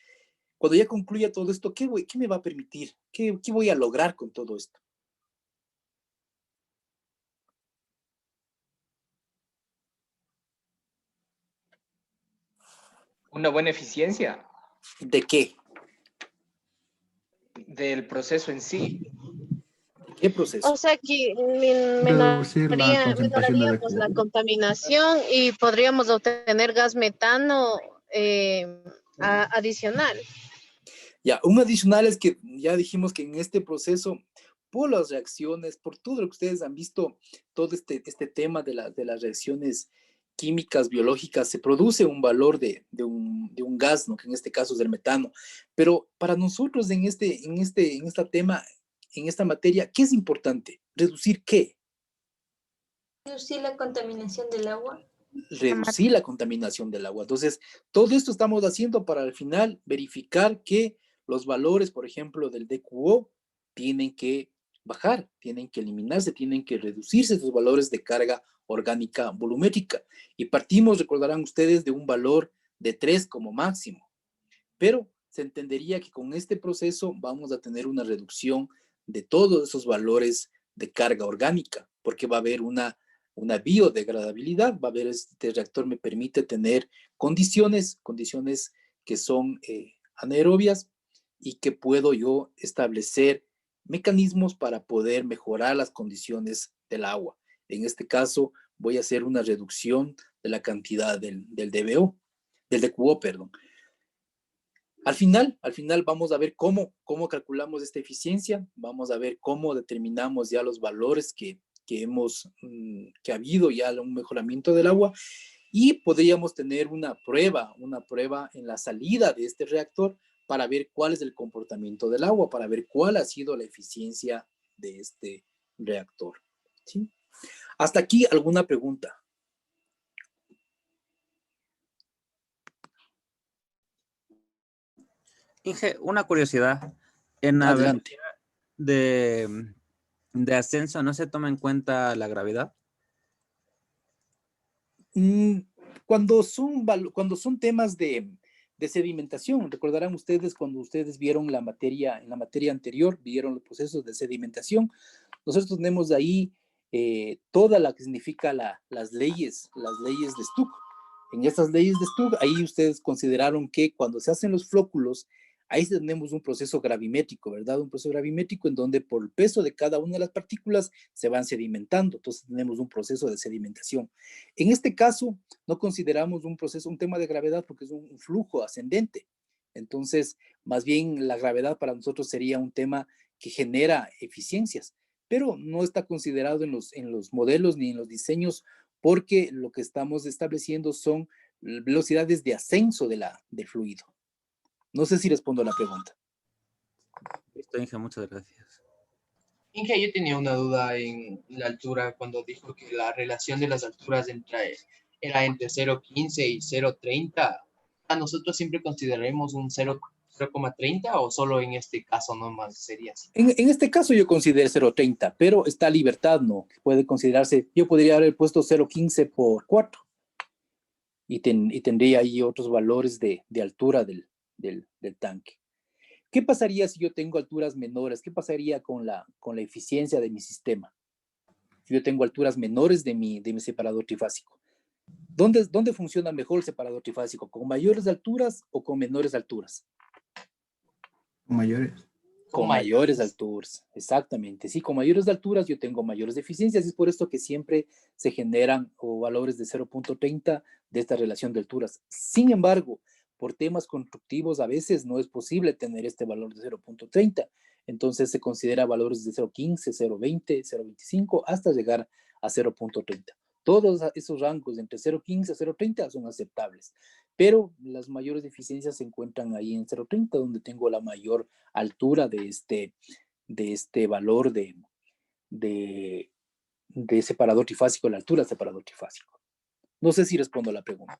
Cuando ya concluya todo esto, ¿qué me va a permitir? ¿Qué voy a lograr con todo esto? Una buena eficiencia. ¿De qué? Del proceso en sí. ¿Qué proceso? O sea que Reducir la concentración de menoraríamos la contaminación y podríamos obtener gas metano adicional. Ya, un adicional es que ya dijimos que en este proceso, por las reacciones, por todo lo que ustedes han visto, todo este tema de las reacciones químicas, biológicas, se produce un valor de un gas, ¿no? Que en este caso es el metano. Pero para nosotros en este tema, en esta materia, ¿qué es importante? ¿Reducir qué? Reducir la contaminación del agua. Reducir la contaminación del agua. Entonces, todo esto estamos haciendo para al final verificar que los valores, por ejemplo, del DQO tienen que bajar, tienen que eliminarse, tienen que reducirse esos valores de carga orgánica volumétrica. Y partimos, recordarán ustedes, de un valor de 3 como máximo. Pero se entendería que con este proceso vamos a tener una reducción de todos esos valores de carga orgánica, porque va a haber una biodegradabilidad, va a haber, este reactor me permite tener condiciones que son anaerobias y que puedo yo establecer mecanismos para poder mejorar las condiciones del agua. En este caso, voy a hacer una reducción de la cantidad del DQO, perdón. Al final vamos a ver cómo calculamos esta eficiencia, vamos a ver cómo determinamos ya los valores que ha habido ya un mejoramiento del agua, y podríamos tener una prueba en la salida de este reactor para ver cuál es el comportamiento del agua, para ver cuál ha sido la eficiencia de este reactor. ¿Sí? Hasta aquí, ¿alguna pregunta? Inge, una curiosidad. En la Adelante. velocidad de ascenso, ¿no se toma en cuenta la gravedad? Cuando son temas de sedimentación, recordarán ustedes cuando ustedes vieron en la materia anterior, vieron los procesos de sedimentación. Nosotros tenemos ahí toda la que significa las leyes de Stuck. En estas leyes de Stuck, ahí ustedes consideraron que cuando se hacen los flóculos, ahí tenemos un proceso gravimétrico, ¿verdad? Un proceso gravimétrico en donde por el peso de cada una de las partículas se van sedimentando. Entonces tenemos un proceso de sedimentación. En este caso, no consideramos un tema de gravedad porque es un flujo ascendente. Entonces, más bien la gravedad para nosotros sería un tema que genera eficiencias, pero no está considerado en los modelos ni en los diseños, porque lo que estamos estableciendo son velocidades de ascenso del fluido. No sé si respondo a la pregunta. Listo, Inge, muchas gracias. Inge, yo tenía una duda en la altura cuando dijo que la relación de las alturas era entre 0,15 y 0,30. ¿A nosotros siempre consideraremos un 0,30 o solo en este caso nomás sería así? En este caso yo considero 0,30, pero está libertad, ¿no? Puede considerarse, yo podría haber puesto 0,15 por 4 y tendría ahí otros valores de altura del tanque. ¿Qué pasaría si yo tengo alturas menores? ¿Qué pasaría con la eficiencia de mi sistema? Si yo tengo alturas menores de mi separador trifásico. ¿Dónde funciona mejor el separador trifásico? ¿Con mayores alturas o con menores alturas? Con mayores. Con mayores alturas, exactamente. Sí, con mayores alturas yo tengo mayores deficiencias. Es por esto que siempre se generan valores de 0.30 de esta relación de alturas. Sin embargo, por temas constructivos a veces no es posible tener este valor de 0.30. Entonces se considera valores de 0.15, 0.20, 0.25 hasta llegar a 0.30. Todos esos rangos entre 0.15 a 0.30 son aceptables, pero las mayores deficiencias se encuentran ahí en 0.30, donde tengo la mayor altura de este valor de separador trifásico, la altura del separador trifásico. No sé si respondo a la pregunta.